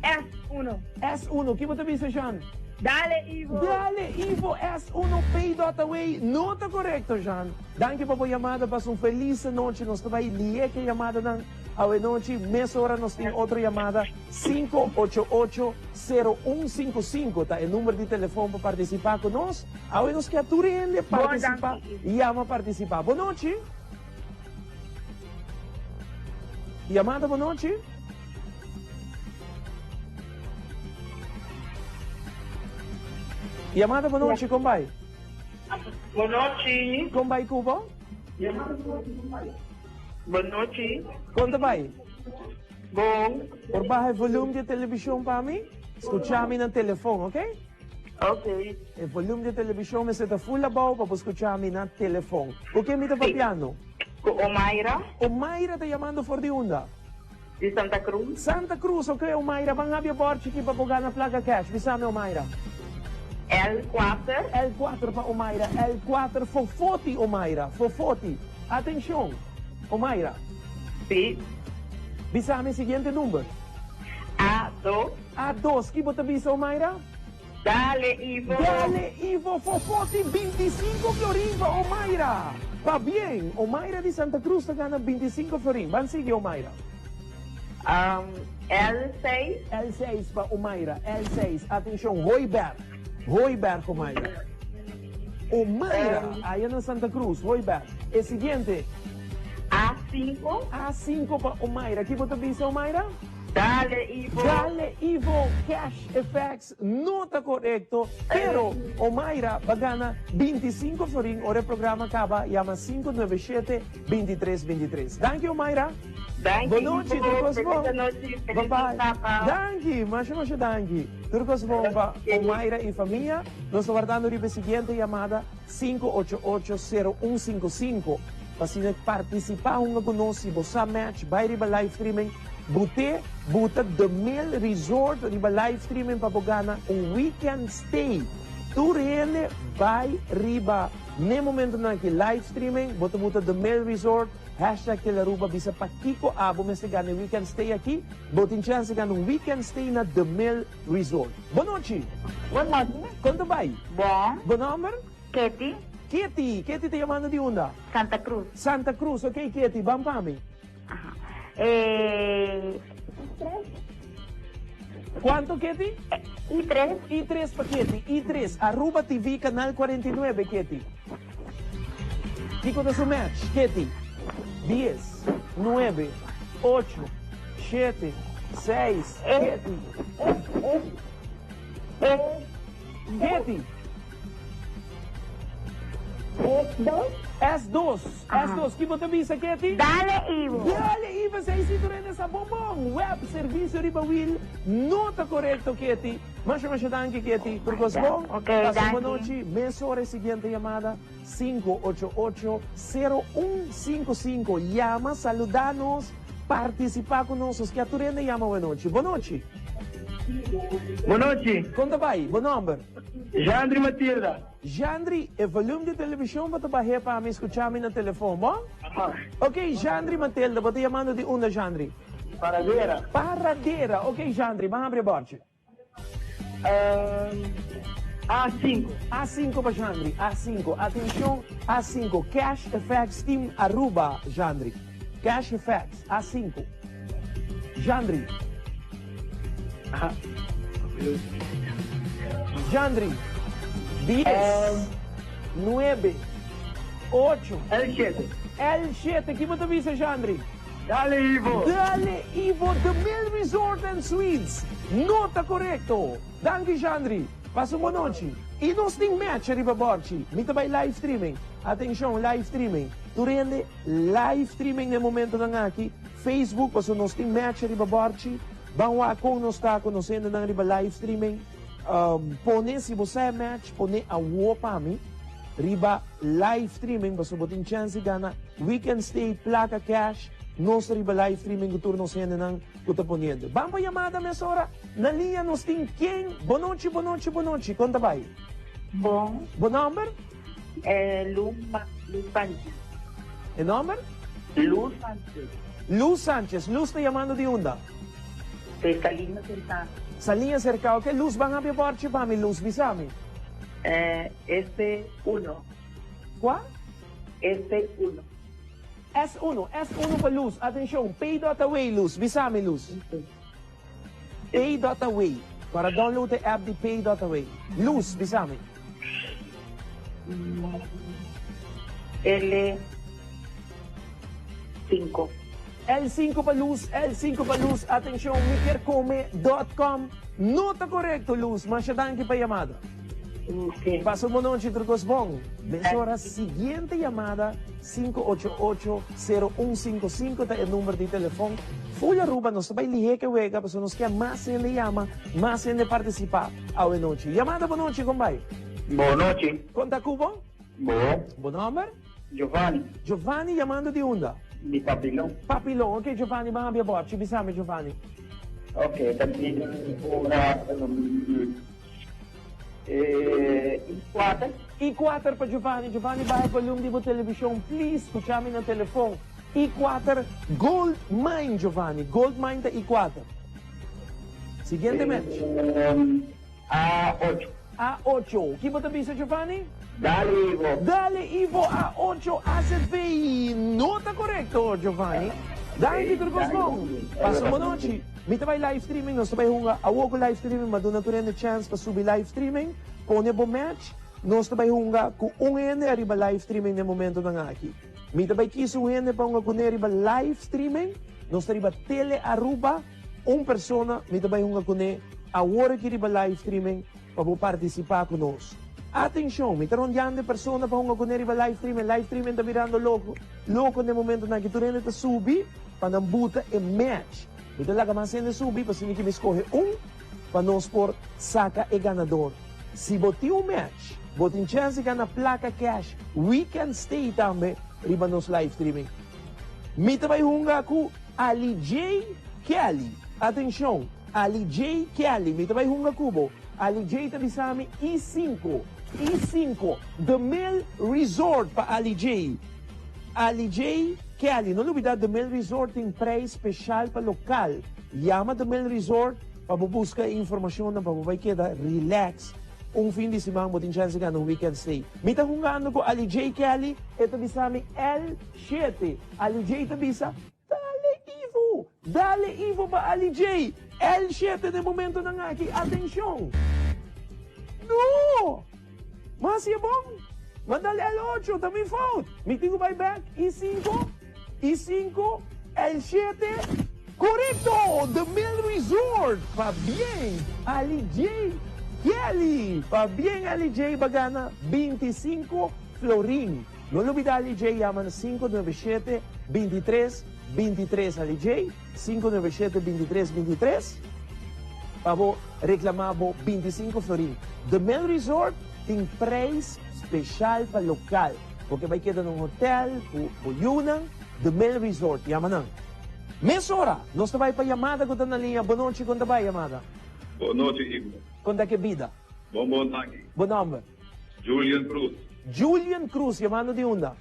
Speaker 16: S1.
Speaker 4: S1, que você disse, Jean?
Speaker 16: Dale, Ivo.
Speaker 4: Dale, Ivo, S1, pay.away. Nota correto, Jean. Danke para a chamada, para uma feliz noite. Nós também ligue que chamada na noite. Meia hora nós temos outra chamada, 588-0155. Tá? É o número de telefone para participar conosco. Agora nós queremos participar e ama participar. Boa noite. Chamada, boa noite. Chamada, boa noite, como vai?
Speaker 16: Boa noite.
Speaker 4: Como vai, Cuba?
Speaker 16: Boa noite.
Speaker 4: Quanto vai?
Speaker 16: Bom.
Speaker 4: Por baixo o volume de televisão para mim? Escutar-me no telefone, ok?
Speaker 16: Ok.
Speaker 4: O volume de televisão me senta full bom para escutar-me no telefone. O que me está papiando?
Speaker 16: O Mayra.
Speaker 4: O Mayra está chamando for de onda?
Speaker 16: De Santa Cruz.
Speaker 4: Santa Cruz, ok, o Mayra. Vamos abrir a porta aqui para pagar na placa cash. Visame o Mayra.
Speaker 16: L4.
Speaker 4: L4 para o Mayra. L4, Fofoti, o Mayra. Fofoti. Atenção, o Mayra.
Speaker 16: Sim.
Speaker 4: Visame o seguinte número.
Speaker 16: A2.
Speaker 4: A2, que você visa, o Mayra?
Speaker 16: Dale, Ivo.
Speaker 4: Dale, Ivo, Fofoti, 25 florim para o Mayra. Va bien, o Mayra de Santa Cruz está ganando 25 florim. Van seguir o Mayra.
Speaker 16: L6.
Speaker 4: L6 para Umayra. L6. Atención, Hoiberg. Hoiberg, Umayra. Umayra, allá en Santa Cruz, Hoiberg. El siguiente.
Speaker 16: A5.
Speaker 4: A5 para Umayra. ¿Qué te dice, Umayra?
Speaker 16: Dale, Ivo.
Speaker 4: Dale, Ivo, Cash Effects, no está correcto, pero Omayra va a ganar 25 florín, ahora el programa acaba, llama 597-2323. Thank you, Omayra.
Speaker 16: Thank you,
Speaker 4: Boa noite,
Speaker 16: Ivo.
Speaker 4: Turcos Bom.
Speaker 16: Feliz noite.
Speaker 4: Bye bye. Thank you, macho, thank you. Turcos Bom, Omayra e família, nós estamos guardando a seguinte chamada 588-0155. Para participar conosco, você match, vai riba live streaming, buta The Mill Resort, riba live streaming para ganhar weekend stay. Tu rende vai riba, no momento na que live streaming, buta The Mill Resort, hashtag Telaruba, bisa pa Kiko Abo, mas ganha weekend stay aqui, botin chance de ganhar weekend stay na The Mill Resort. Boa noite.
Speaker 16: Boa noite.
Speaker 4: Quanto vai?
Speaker 16: Bom.
Speaker 4: Bom número?
Speaker 16: Katie.
Speaker 4: Kitty te llamando de onda?
Speaker 16: Santa Cruz.
Speaker 4: Santa Cruz, ok, Kitty, vamos para mí. ¿Cuánto, Kitty?
Speaker 16: I3.
Speaker 4: I3 para Kitty, I3, Aruba TV, Canal 49, Kitty. Chico de su match, Kitty. 10, 9, 8, 7, 6, Kitty. Kitty. S2. Que você visa, Kitty?
Speaker 16: Dale, Ivo.
Speaker 4: Dale, Ivo, sa isitura nessa bombom. Web serviço riba will. Nota correto, Kitty. Mas danke, Kitty. Turcos bom?
Speaker 16: Ok,
Speaker 4: Passa boa
Speaker 16: danke.
Speaker 4: noite. Mesora, seguinte chamada 588-0155. Llama, saludanos, participar conosco. Que a turenda llama boa noite. Boa noite.
Speaker 17: Boa noite.
Speaker 4: Conta vai, bom número.
Speaker 17: Jandri Matilda.
Speaker 4: Jandri, o volume de televisão para baixar para me escutar na telefone, bom? Ok, Jandri Matilda, vou te chamando de onda, Jandri.
Speaker 17: Paradeira.
Speaker 4: Paradeira, ok, Jandri, vamos abrir a borte.
Speaker 17: A5.
Speaker 4: A5 para Jandri, A5. Atenção, A5. Cash Effects Team Aruba, Jandri. Cash Effects, A5. Jandri. Jandri. 10, 9, 8.
Speaker 17: L7.
Speaker 4: L7, que você visa, Jandri?
Speaker 17: Dale, Ivo.
Speaker 4: Dale, Ivo, The Mill Resort and Suites. Nota correto. Danke, Jandri. Passa uma noite. E nós temos match arriba borchi. Mita vai live streaming. Atenção, live streaming. Tu rende live streaming no momento na aqui. Facebook, passo nós temos match arriba borchi. Vamos a com nós está conhecendo na arriba live streaming. Pone se você é match, pone a para mim. Riba live streaming, passo botin chance gana. Weekend stay, placa cash. Nós riba live streaming o turno sendo ng kutaponiendo. Vamos para chamada mesora. Na linha nós tem quem? Boa noite. Conta vai.
Speaker 16: Bom.
Speaker 4: Bom número?
Speaker 16: Luz Sanchez.
Speaker 4: E número?
Speaker 16: Luz Sanchez.
Speaker 4: Luz Sanchez. Luz está chamando de onda?
Speaker 16: De Salina Cercado.
Speaker 4: Sa linha cercado. Que luz van a abrir porte para mim? Luz, bisame.
Speaker 16: S1.
Speaker 4: Qual?
Speaker 16: S1.
Speaker 4: S1 para luz. Atenção, Pay.away luz. Bisame luz. Pay.away. Para download a app de Pay.away. Luz, bisame.
Speaker 16: L5.
Speaker 4: L5 para luz. Atenção, mikercome.com. Nota correto, luz. Mas danke para chamada. Passo uma noite, Turcos bom. Mesora, seguinte chamada 588-0155 é o número de telefone. Folha Aruba, nós vai ligar que wega, porque nós quer mais gente chama, mais gente participar. Boa noite. Chamada boa noite, como vai?
Speaker 17: Boa noite.
Speaker 4: Conta Cubo?
Speaker 17: Boa.
Speaker 4: Bom número?
Speaker 17: Giovanni.
Speaker 4: Giovanni chamando de onda?
Speaker 17: De Papilão.
Speaker 4: Papilão, ok, Giovanni, vamos abrir a porta. Bisame, Giovanni.
Speaker 17: Ok, também.
Speaker 4: I4 para Giovanni. Giovanni, vai volume de televisão, please. Escutame no telefone. I4 Gold Mine, Giovanni. Gold Mine da I4. Seguinte match.
Speaker 17: A8.
Speaker 4: A8. Que você pensa, Giovanni?
Speaker 17: Dale, Ivo.
Speaker 4: Dale, Ivo, A8, AZV. Nota correto, Giovanni. Dahil dito Cosmo, paso mo noche. Mita ba live streaming, no sabay hunga, awo ko live streaming, maduna to rin the chance pa subi live streaming, pone bo match, no sabay hunga, kung ungene arriba live streaming na momento ng aki. Mita ba kiso ungene pa hunga kung arriba live streaming, no sabay tele aruba, persona, mita ba hunga kune, awore ki riba live streaming, pa po participa kunos. Atención, mi taron diyan de persona pa hunga kuneri ba live streaming ta mirando loco ne momento na kiturene ta subi, panambuta e match. Mi talaga masende subi, pa siniki mi escoge pa nos por saca e ganador. Si boti match, botin chance ka na placa cash, we can stay tambe riba nos live streaming. Mi tabay hunga ku Ali J. Kelly. Atención, Ali J. Kelly, mi tabay hunga kubo. Ali J. tabisami E5, The Mill Resort pa Ali J. Ali J. Kelly, no olvidar The Mill Resort tem preço especial pa lokal. Llama The Mill Resort, pabubusca informasyon ng pababay queda, relax. Fin de semana mo din chance ka ng weekend stay. Mita kung gaano ko Ali J. Kelly, ito bisami L7. Ali J. tabisa, Dale Ivo pa Ali J. L7 na momento ng aki. Atensyon! No! Mas yabong! Madal L8, taming fault. Meeting ko by back, E5, L7, correcto! The Mill Resort, pa bien, Ali J. Kelly, pa bien Ali J. Bagana, 25 florin. No olvida Ali J. Yaman 597-23-23 Ali J. 597-23-23. Pabo, reclamabo 25 florin. The Mill Resort, tem preço especial para local. Porque vai quedar num hotel, o Yunang, The Mill Resort, Yamanang. Mesora, nós vai para Yamada com na linha. Boa noite, quando vai Yamada?
Speaker 18: Boa noite, Igor.
Speaker 4: Quando que vida?
Speaker 18: Bom tangue.
Speaker 4: Bom nome?
Speaker 18: Julian Cruz.
Speaker 4: Julian Cruz, Yamano de onda?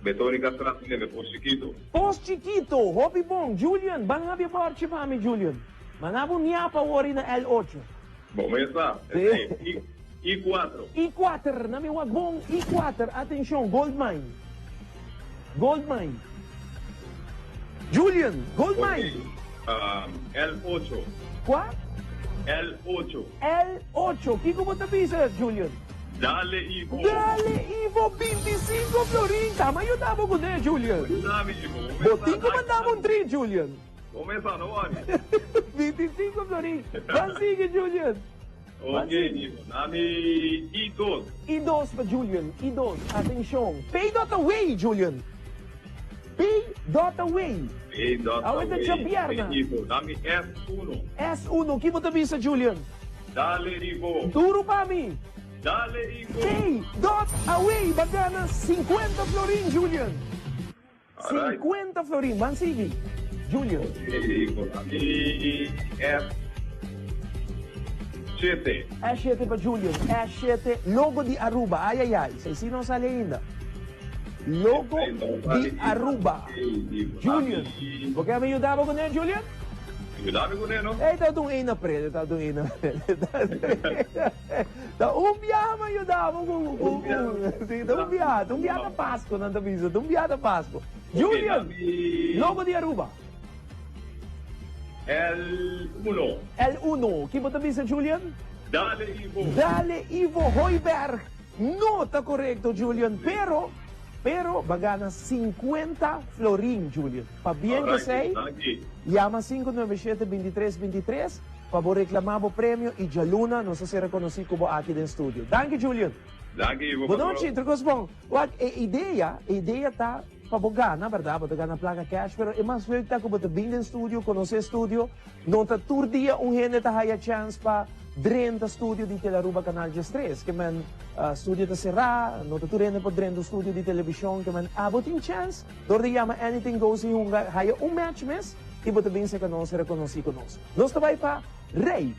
Speaker 18: Betônica Stratinga, Post Chiquito.
Speaker 4: Post Chiquito, hobby bom. Julian, bang habi parche pa mi, Julian. Manabo niya pa wari na L8.
Speaker 18: Bom, essa. I4.
Speaker 4: I4, na mi wagbong I4. Atención, gold mine. Gold mine. Julian, gold mine.
Speaker 18: L8.
Speaker 4: Qua?
Speaker 18: L8.
Speaker 4: L8. Kiko mo tabisa, Julian?
Speaker 18: Dale Ivo.
Speaker 4: Dale Ivo, 25 florin. Tama yun tamo ko na, Julian. Boting ko man tamong 3, Julian.
Speaker 18: Começa no ano.
Speaker 4: 25 florin. Sige, Julian.
Speaker 18: Ok, Ivo. Nami I2.
Speaker 4: I2 pa, Julian. I2. Atención. Pay dot away, Julian. Pay dot away.
Speaker 18: Pay dot away.
Speaker 4: Awit na siya biyarna.
Speaker 18: Ivo. Nami S1.
Speaker 4: S1. Kimo tabi sa, Julian?
Speaker 18: Dale Ivo.
Speaker 4: Duro pa mi.
Speaker 18: Dale Ivo.
Speaker 4: Pay dot away. Bagana 50 florin, Julian. 50 florin. Mansigi. Julian.
Speaker 18: Ivo. Nami S7.
Speaker 4: S7 pa, Julian. S7. Logo di Aruba. Ay, ay, ay. Sa sino sa leyenda? Logo di Aruba. Julian. Porque kami ayudaba ko na yan, Julian?
Speaker 18: Ayudaba ko na yan, no?
Speaker 4: Eh, tatong ina, pre. Tatong ina. Umbia ma ayudaba ko. Umbia na Pasko. Nandabiso. Umbia na Pasko. Julian. Logo di Aruba.
Speaker 18: L1.
Speaker 4: L1. Kibo tabi sa Julian?
Speaker 18: Dale Ivo.
Speaker 4: Dale Ivo Hoiberg. Nota correcto, Julian. Pero, bagana 50 florin, Julian. Pabien que sei, llama 597-23-23, pabo reclamabo premio y Jaluna, no sé si reconocí como aquí en studio. Thank you, Julian.
Speaker 18: Thank you.
Speaker 4: Boa noite, Trocosbong. Ideia tá pabogana, verdade? Pabogana placa cash, pero é mais leuk tá como bem no studio, conhecer studio, não tá tur dia gente tá haya chance pa drenta studio di Telaruba Canal Just 3, que man studio ta será, não tá tur gente pa drenta studio di televisão, que man abotin chance, dor di llama Anything Goes e haya match mes, e bota bem se conosce, reconoci conosco. Nós tá vai pa Rei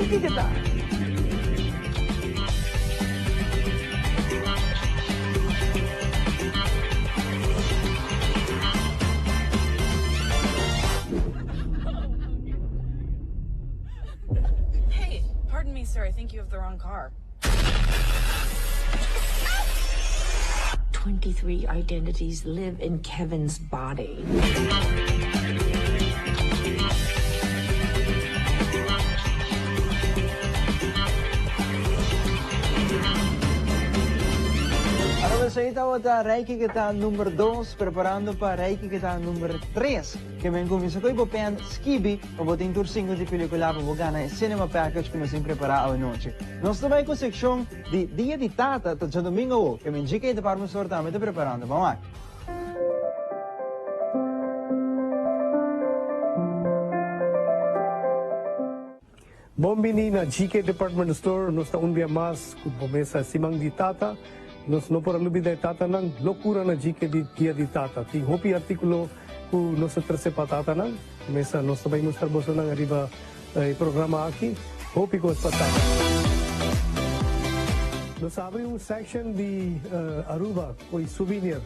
Speaker 4: Tigeta.
Speaker 19: Pardon me, sir. I think you have the wrong car. 23 identities live in Kevin's body.
Speaker 5: Ahora sa itaw at Reiki kita number 2, preparando pa Reiki kita number 3. Que men comienza con i pen Skibi, o boting tour single di pelikula pa bugana e cinema package que nos preparado noche. Nós também com seção de Dia de Tata, até domingo, que men GK Department Store também está preparando. Vamos lá.
Speaker 20: Bom menina, GK Department Store, nos está dia mais com promessa Simang di Tata. Nos não por olvidar tata nang loucura na GK di Dia di Tata. Ting hopi artikulo ku nos terse patata nang mesa nos também mostrar boso nang arriba programa aqui. Hopi ko patata. Nos abre section de Aruba, coi souvenir.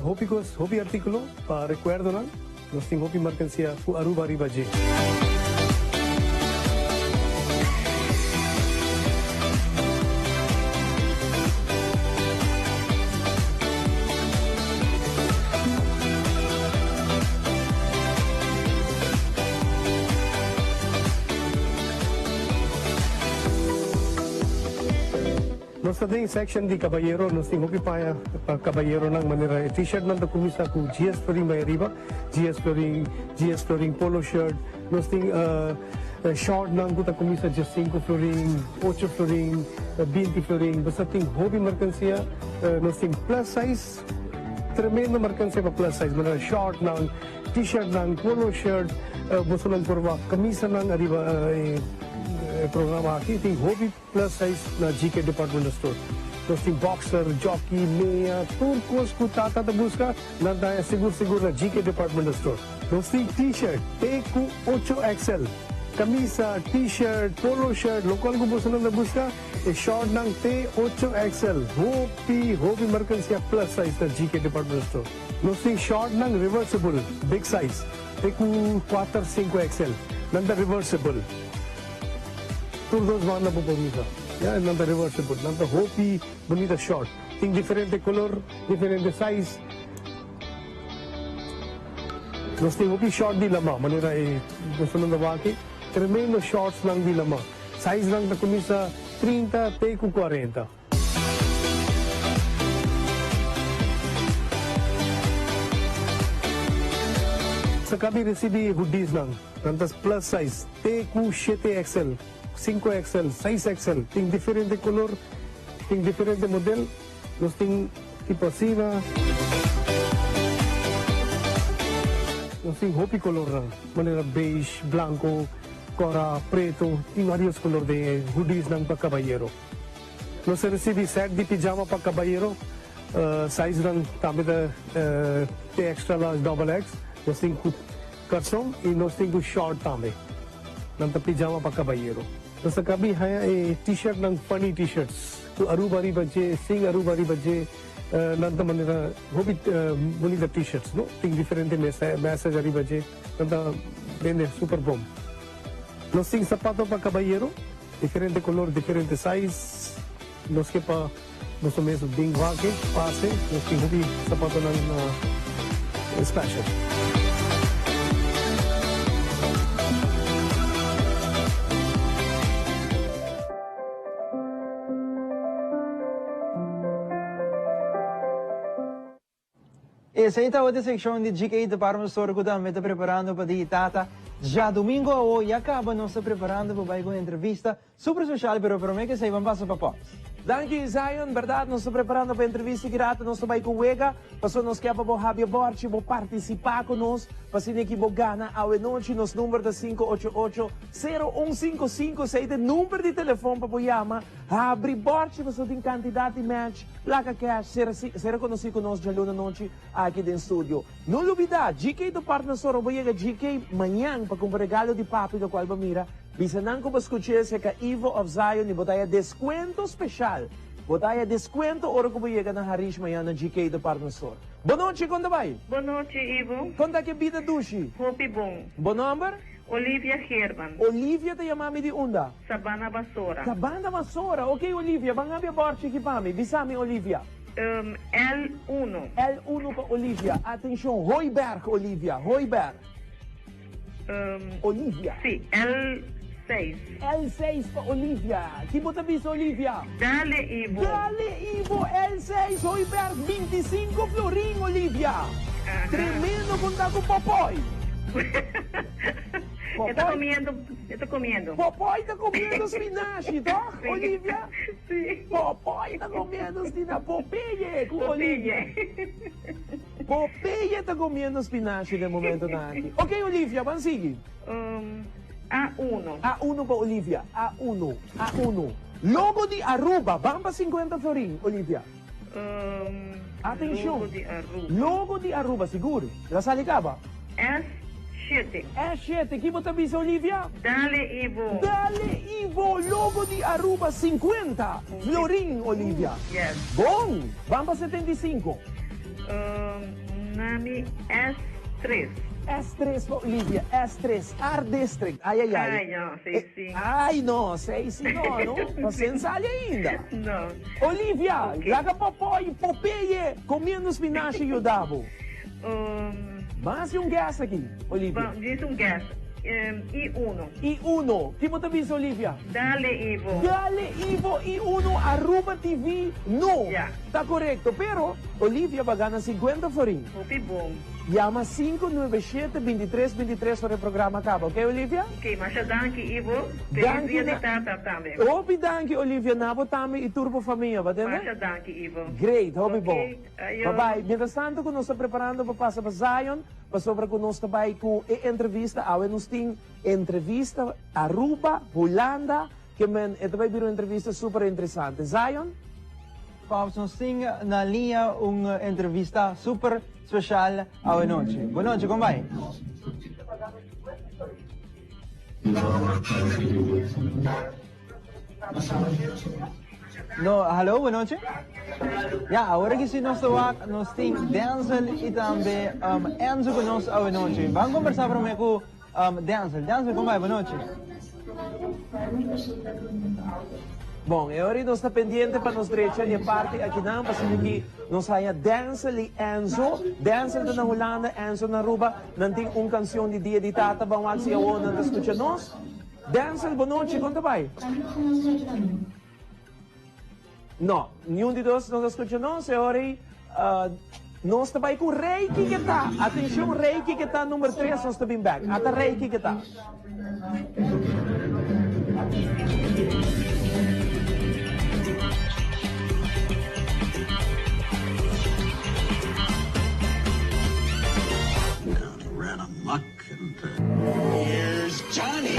Speaker 20: Hopi artikulo para recuerdo nang nos ting hopi mercancia ku Aruba arriba je. Nos tem section de caballero, nos tem hopi pa caballero ng manera t-shirt ng kumisa ku GS Flooring by Arriba, GS Flooring polo shirt, nos tem short ng kuta kumisa just 5 Flooring, 8 Flooring, 20 Flooring, basta tem hopi mercancia, nos tem plus size, tremendo mercancia pa plus size, manera short ng t-shirt ng polo shirt, basta ng kurva, kamisa ng Arriba programa aqui tem hobby plus size na GK Department Store. Nós tem boxer, jockey, meia, turcos, kutata da busca, nandaya seguro na GK Department Store. Nós tem t-shirt, TQ8XL, camisa, t-shirt, polo shirt, local ko gusto na busca, short ng T8XL, hobby mercancia plus size na GK Department Store. Nós tem short ng reversible, big size, TQ45XL, nanda reversible. Todos van na po bonita. Yan, nanda reversible. Nanda hopi, bonita short. Ting diferente color, diferente size. Nos ting hopi short di lama. Manera gusto nang nawaki. Tremendo shorts lang di lama. Size lang na kumisa 30, teku 40. Sa kami recibe hoodies lang. Nandas plus size. TQ7XL. 5XL, 6XL, tem diferente color, tem diferente modelo, nós tem tipo assim, nós tem hopi color lang, maneira beige, blanco, cora, preto, tem vários color de hoodies ng pagkabayero. Nós recebe set de pijama pagkabayero, size lang também da T extra large double X, nós tem calção e nós tem short também, ng pijama pagkabayero. Nasa kabi haya t-shirt ng funny t-shirts. Aruba riba je, sing Aruba riba je, nanta manera hobi bonita t-shirts, no? Ting diferente message arriba je, nanta bene super bomb. Los sing sapato pa caballero, diferente color, diferente size. Los que pa gusto mesmo ding wake, pase, los sing hobi sapato ng special.
Speaker 5: Essa aí tá outra seção de GK Department Store que também está preparando para Dia Tata. Já domingo hoje acaba nós está preparando para uma entrevista super especial, pero prometo que se vão passar para pós.
Speaker 4: Danke Zion, verdade, nós estamos preparando para a entrevista grata, nós estamos aí com o Ega, passou nos quer para o Javier Borchi, para participar conosco, para se que gana a noite, nos número de 588-0155, se é o número de telefone para chamar, abre Borchi, você tem quantidade de match, placa cash, será conhecido conosco já na noite aqui no estúdio. Não duvida, GK do Partner Store, vai chegar GK amanhã para comprar regalo de papi do qual mira. Bisanan ko ba escuché se ka Evo of Zion ni botaya descuento special. Botaya descuento oro ko ba yega na Harish mayan na GK Department Store. Boa noite, conta vai.
Speaker 16: Boa noite, Ivo.
Speaker 4: Conta que vida dushi.
Speaker 16: Hopi bom.
Speaker 4: Bom number?
Speaker 16: Olivia Herman.
Speaker 4: Olivia te yamami di unda.
Speaker 16: Sabana Basora.
Speaker 4: Sabana Basora. Okay, Olivia, bangabia borchi ki pami. Bisami Olivia.
Speaker 16: L1.
Speaker 4: L1 para Olivia. Atenção, Royberg, Olivia. Royberg. Olivia.
Speaker 16: Sí, L6.
Speaker 4: L6 para Olivia. Que bota aviso, Olivia?
Speaker 16: Dale, Ivo.
Speaker 4: Dale, Ivo. L6, Royberg. 25 florin, Olivia. Tremendo contar com Popoy.
Speaker 16: Estoy comiendo.
Speaker 4: Popoy está comiendo spinaci, ¿no? Olivia?
Speaker 16: Sí.
Speaker 4: Popoy está comiendo spinaci. Popeye, com Olivia. Popeye está comiendo spinaci de momento na aqui. Ok, Olivia, vamos seguir.
Speaker 16: A1.
Speaker 4: A1 para Olivia. A1. A1. Logo de Aruba. Vamos para 50 florin, Olivia. Atenção. Logo de Aruba, seguro. Já sali ka ba?
Speaker 16: S7.
Speaker 4: S7. Que bota bisa, Olivia?
Speaker 16: Dale, Ivo.
Speaker 4: Dale, Ivo. Logo de Aruba, 50 florin, Olivia.
Speaker 16: Yes.
Speaker 4: Bom. Vamos para 75.
Speaker 16: Nami S3.
Speaker 4: S3 para Olivia. S3. Art District. Ai, ai, ai.
Speaker 16: Ai, não, sei sim.
Speaker 4: Ai, não. Sei sim, não. Paciência ainda.
Speaker 16: Não.
Speaker 4: Olivia, laga Popoy, Popeye, comendo spinaci e o dabo. Mas gas aqui, Olivia.
Speaker 16: Diz gas. I1.
Speaker 4: I1. Que bota bisa, Olivia?
Speaker 16: Dale, Ivo.
Speaker 4: Dale, Ivo, I1, Aruba TV, no.
Speaker 16: Yeah.
Speaker 4: Tá correto, pero Olivia vai ganhar 50 florin.
Speaker 16: Ok, bom.
Speaker 4: Llama 597-2323 para o programa acaba, ok, Olivia?
Speaker 16: Ok, mas danke, Ivo.
Speaker 4: Danke
Speaker 16: Feliz dia
Speaker 4: na-
Speaker 16: de tata também.
Speaker 4: Obi danke, Olivia, nabo tami e turbo família, va bene?
Speaker 16: Mas danke, Ivo.
Speaker 4: Great, hobby
Speaker 16: Ok,
Speaker 4: bom.
Speaker 16: ayo.
Speaker 4: Bye-bye. Mientras tanto, kung nós preparando para passar para Zion, para sobra kung nós também com entrevista, awe nos ting entrevista Aruba, Holanda, que men, ito vai vir uma entrevista super interessante. Zion?
Speaker 5: Vamos nos ting na linha uma entrevista super especial à noite. Boa noite, como vai? No, hello, boa noite. Ja, agora que se nós temos Denzel e também Enzo conosco à noite. Vamos conversar para mim com Denzel. Denzel, como vai? Boa noite.
Speaker 4: Bom, e ora nós está pendente para nos direita e parte aqui não, para que nós haya Denzel e Enzo. Denzel na Holanda, Enzo na Aruba. Não tem uma canção de dia de tata, vamos aqui a onda, não escuta nós. Denzel, boa noite, conta vai. Não, nenhum de nós não escuta nós, e ora nós também com Reiki que está. Atenção, Reiki que está número 3, nós estamos back. Até Reiki que está.
Speaker 6: Ran amok and here's Johnny.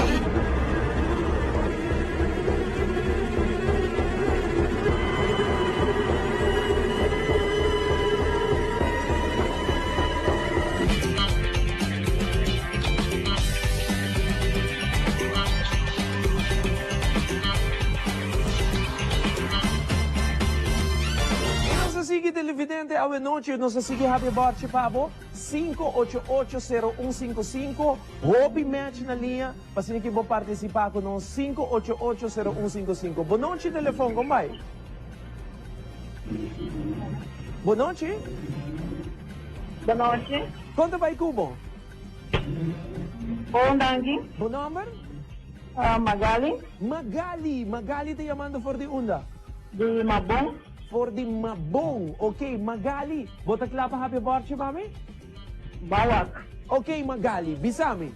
Speaker 4: Sigue televidente a noite, nos sigue Happy Borchi Pabo, 5880155, Hobby Match na linha, para se que vou participar conosco, 5880155. Boa noite, telefone, como vai? Boa noite.
Speaker 16: Boa noite.
Speaker 4: Quanto vai, Cubo?
Speaker 16: Bom, danke.
Speaker 4: Bom number?
Speaker 16: Magali.
Speaker 4: Magali te chamando for de onda?
Speaker 16: De Mabong.
Speaker 4: For the Mabong. Ok, Magali. Bota klapa Happy Borchi, mami?
Speaker 16: Bawak.
Speaker 4: Ok, Magali. Bisami.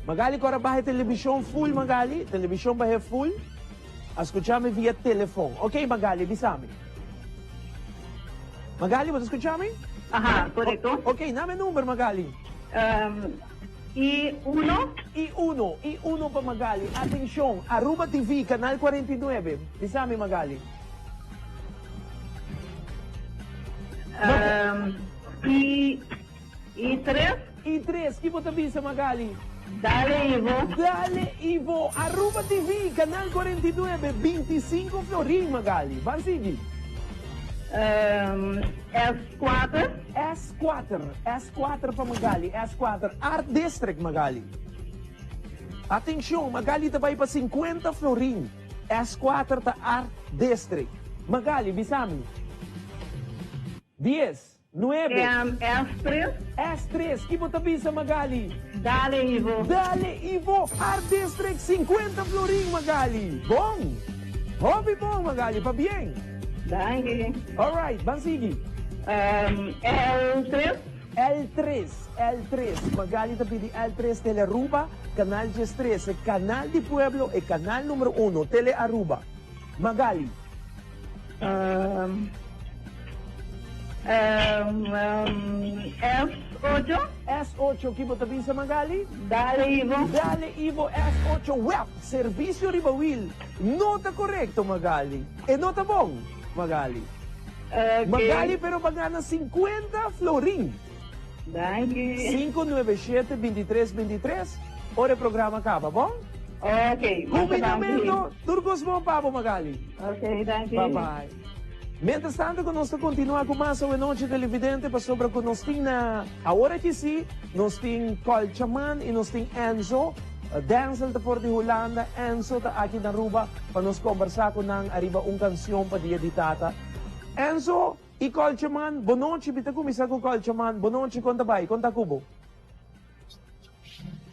Speaker 4: Magali, agora bahe televisão full, Magali. Televisão bahe full. Escuchame via telefone. Ok, Magali, bisami. Magali, você escuchame?
Speaker 16: Aha, correto.
Speaker 4: Ok, name número, Magali. I1 para Magali. Atenção, Aruba TV, Canal 49. Bisami, Magali. I3, que bota bisa, Magali?
Speaker 16: Dale, Ivo.
Speaker 4: Dale, Ivo. Aruba TV, Canal 49, 25 florin, Magali. Vai seguir. S4 para Magali, S4, Art District, Magali. Atenção, Magali vai para 50 florin. S4 ta Art District. Magali, Bisami. 10, 9.
Speaker 16: S3.
Speaker 4: S3, que bota bisa, Magali?
Speaker 16: Dale, Ivo.
Speaker 4: Dale, Ivo. Art District, 50 florin, Magali. Bom. Hobby bom, Magali. Pa bien.
Speaker 16: Danke.
Speaker 4: Alright, Bansigi.
Speaker 16: L3.
Speaker 4: L3. Magali tapi di L3 Tele Aruba, Canal 13, Canal di Pueblo e Canal número 1, Tele Aruba. Magali.
Speaker 16: S8.
Speaker 4: S8, que bota bisa, Magali?
Speaker 16: Dale, Ivo.
Speaker 4: Dale, Ivo, S8 Web, Servicio Ribawil. Nota correcto, Magali. E nota bom, Magali. Magali, pero pagana 50 florin.
Speaker 16: Danke.
Speaker 4: 597-2323. Ora o programa acaba, bom?
Speaker 16: Ok.
Speaker 4: Combinamento, turcos mo pabo, Magali.
Speaker 16: Ok, danke.
Speaker 4: Bye-bye. Mientras tanto, que nós continuamos com mais uma noite televidente para sobre que nós temos na agora que sim, nós temos Colchaman e nós temos Enzo, Denzel da Fort de Holanda, Enzo da aqui na Aruba para nós conversar com nang arriba canção para dia de tata. Enzo e Colchaman, boa noite, bita começar com Colchaman, boa noite, conta bay, conta kubo.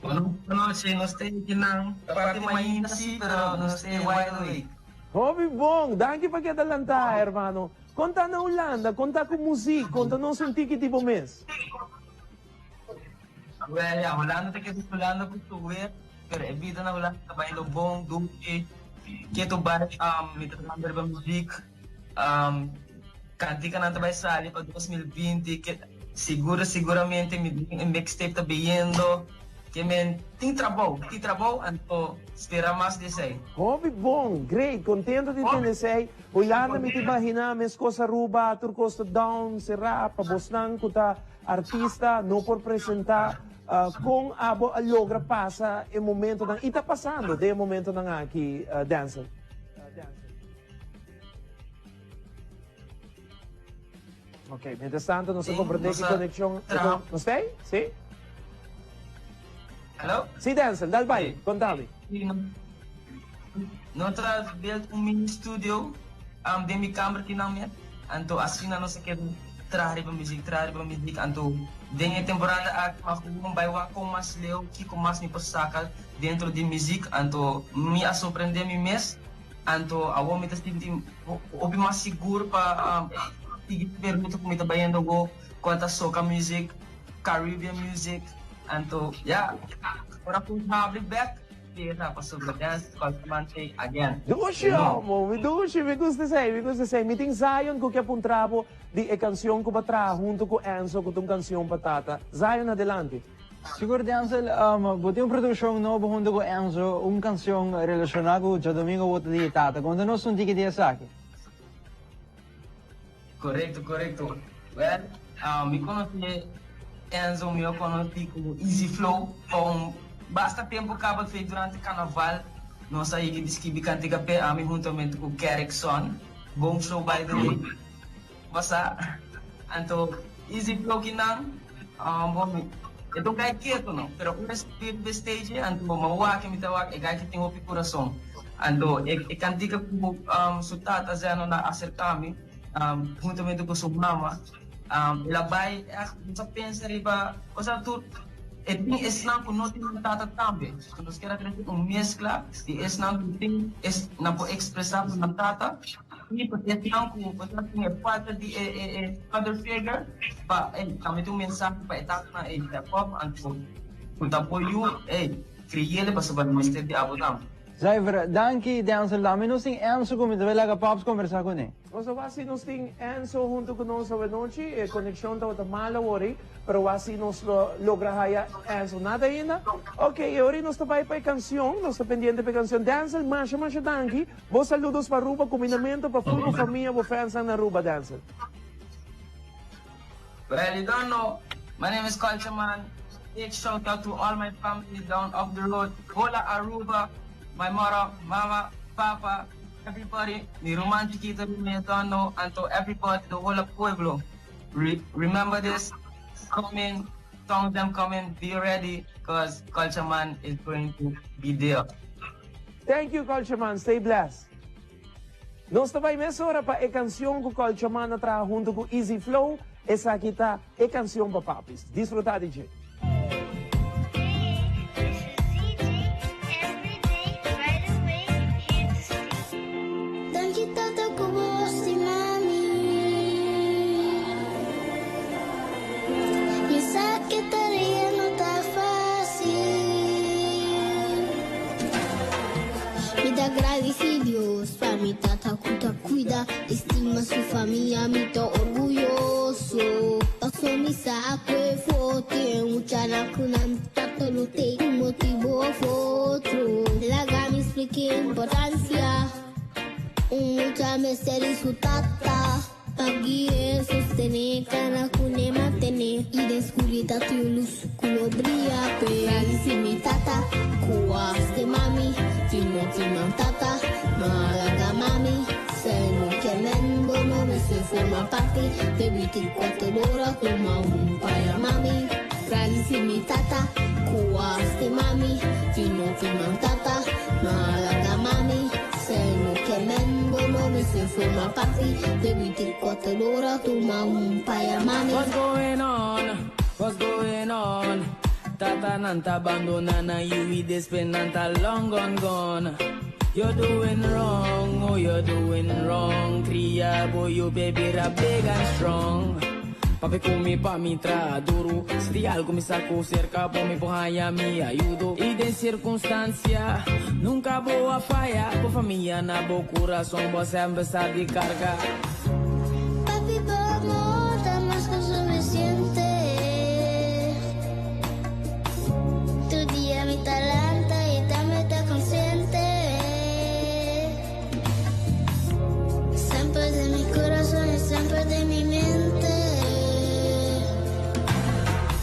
Speaker 21: Boa noite, nós temos aqui na parte mainda sim, pero nós temos wide awake.
Speaker 4: Hobby bom, daqui para que adalanta, hermano. Conta na Holanda, conta com música, conta não sentir que tipo mês.
Speaker 21: Well, yeah, Holanda tem que ser Holanda com tudo, pero a vida na Holanda está indo bom, dulce, que tu vai, me trabalhando com música, cantica não vai sair para 2020, que seguramente me mixtape está vindo. Que men tem trabalho, então espera mais de sei.
Speaker 4: Hobby bom, great, contento de ter sei. Holanda me imagina mes coisa Aruba, turcosta down, será para Bosnan kuta artista não por apresentar com a logra passa o momento ng ita passando, de momento ng aqui dancer. Ok, mientras tanto, nos comprende que conexão. ¿Nos tem? Sí?
Speaker 21: Hello?
Speaker 4: Sí, Denzel, dal vai, contame.
Speaker 21: Nós built mini studio, de minha câmera aqui na minha, então assim nós quer trazer para música, então dentro temporada a vai com mais leu que com mais me passaca dentro de música, então me a surpreender me mês, então a homem está sentindo o mais seguro para pergunta como está baiando go quanto soca music, Caribbean music. Então, yeah, agora vamos abrir back. Kita pasok na dance, Colchaman again.
Speaker 4: Dushi, me gusta say. Meeting Zion, ko kaya puntrabo di canción ko batra, junto ko Enzo, ko tong canción patata. Zion, adelante.
Speaker 5: Siguro, Denzel, buti yung produksyon novo junto ko Enzo, canción relacionada con Domingo Bota di Tata. Quando nós não tiki dia sa akin.
Speaker 21: Correcto. Well, me conoce Enzo, me conoce como Easy Flow, basta tempo acaba feito durante o carnaval, nós aí que descrevi cantiga pé, juntamente com Kerrickson, bom show by the way, basta, então, Easy Flow que não, bom, então cai quieto não, pero o speed do stage, então, mawak que me tawag, é que tem o coração, então, é cantiga como sutata já não acertar-me, juntamente com sua mama, ela vai, você pensa riba, você tu tem esnam com não tem tata também, nós queremos ter mescla de esnam que tem não pode expressar na tata e porque esnam com você tem parte de father figure para também tem mensagem para estar na hip hop anto com apoio criar para saber mais de abordar.
Speaker 5: Zyver, danke Denzel, dami nós tem Enzo como deve lá paps conversar com ele.
Speaker 4: Nós wasi nós tem Enzo junto com nós a noite, conexão tá mala ori, pero wasi nós logra haya Enzo nada ainda. Ok, ori nós vai para canção, nós pendiente para canção. Denzel, masha danke. Vos saludos para Aruba, combinamento para full família, vos fans na Aruba, Denzel.
Speaker 21: Well, you don't know, my name is Colchaman. Big shout out to all my family down off the road, Hola Aruba. My mother, mama, papa, everybody, the romantic kita me don't know, and to everybody, the whole of Pueblo. Remember this, come in, be ready, because Colchaman is going to be there.
Speaker 4: Thank you, Colchaman. Stay blessed. Nós também nessa hora para a canção que o Colchaman traga junto com Easy Flow. Essa aqui tá a canção para papis. Desfrutar, DJ.
Speaker 1: Agradece Dios, pa' mi tata cuida, estima su familia, mi to orgulloso. Paso mi saco de foto, mucha nakunan, tato lo te un motivo foto. La gami explique importancia, mucha mister y su tata. Pagire sostener, cara kune mantener, y descubrir tu luz, culo brilla, pero mi tata, kuaste mami. Tino tata, malaga mami, sei no que mendo, no me se forma parte de 24 horas, toma un para mami, tradici mi tata, cuaste mami, tino tata, malaga mami, sei no que mendo, no me se forma parte de 24 horas, toma un para mami.
Speaker 21: What's going on? What's going on? Tata nanta abandona na you this pen nanta long gone. You're doing wrong, oh you're doing wrong. Cria boy you baby rap big and strong. Papi come pa mi traduro. Se algo me sacou cerca por mi buhaya mi ayudo. E de circunstância nunca boa falha. Por família na bo coração você empezar de carga.
Speaker 1: Papi vamos dar más que suficiente. Mi talento y también está consciente. Siempre de mi corazón y siempre de mi mente.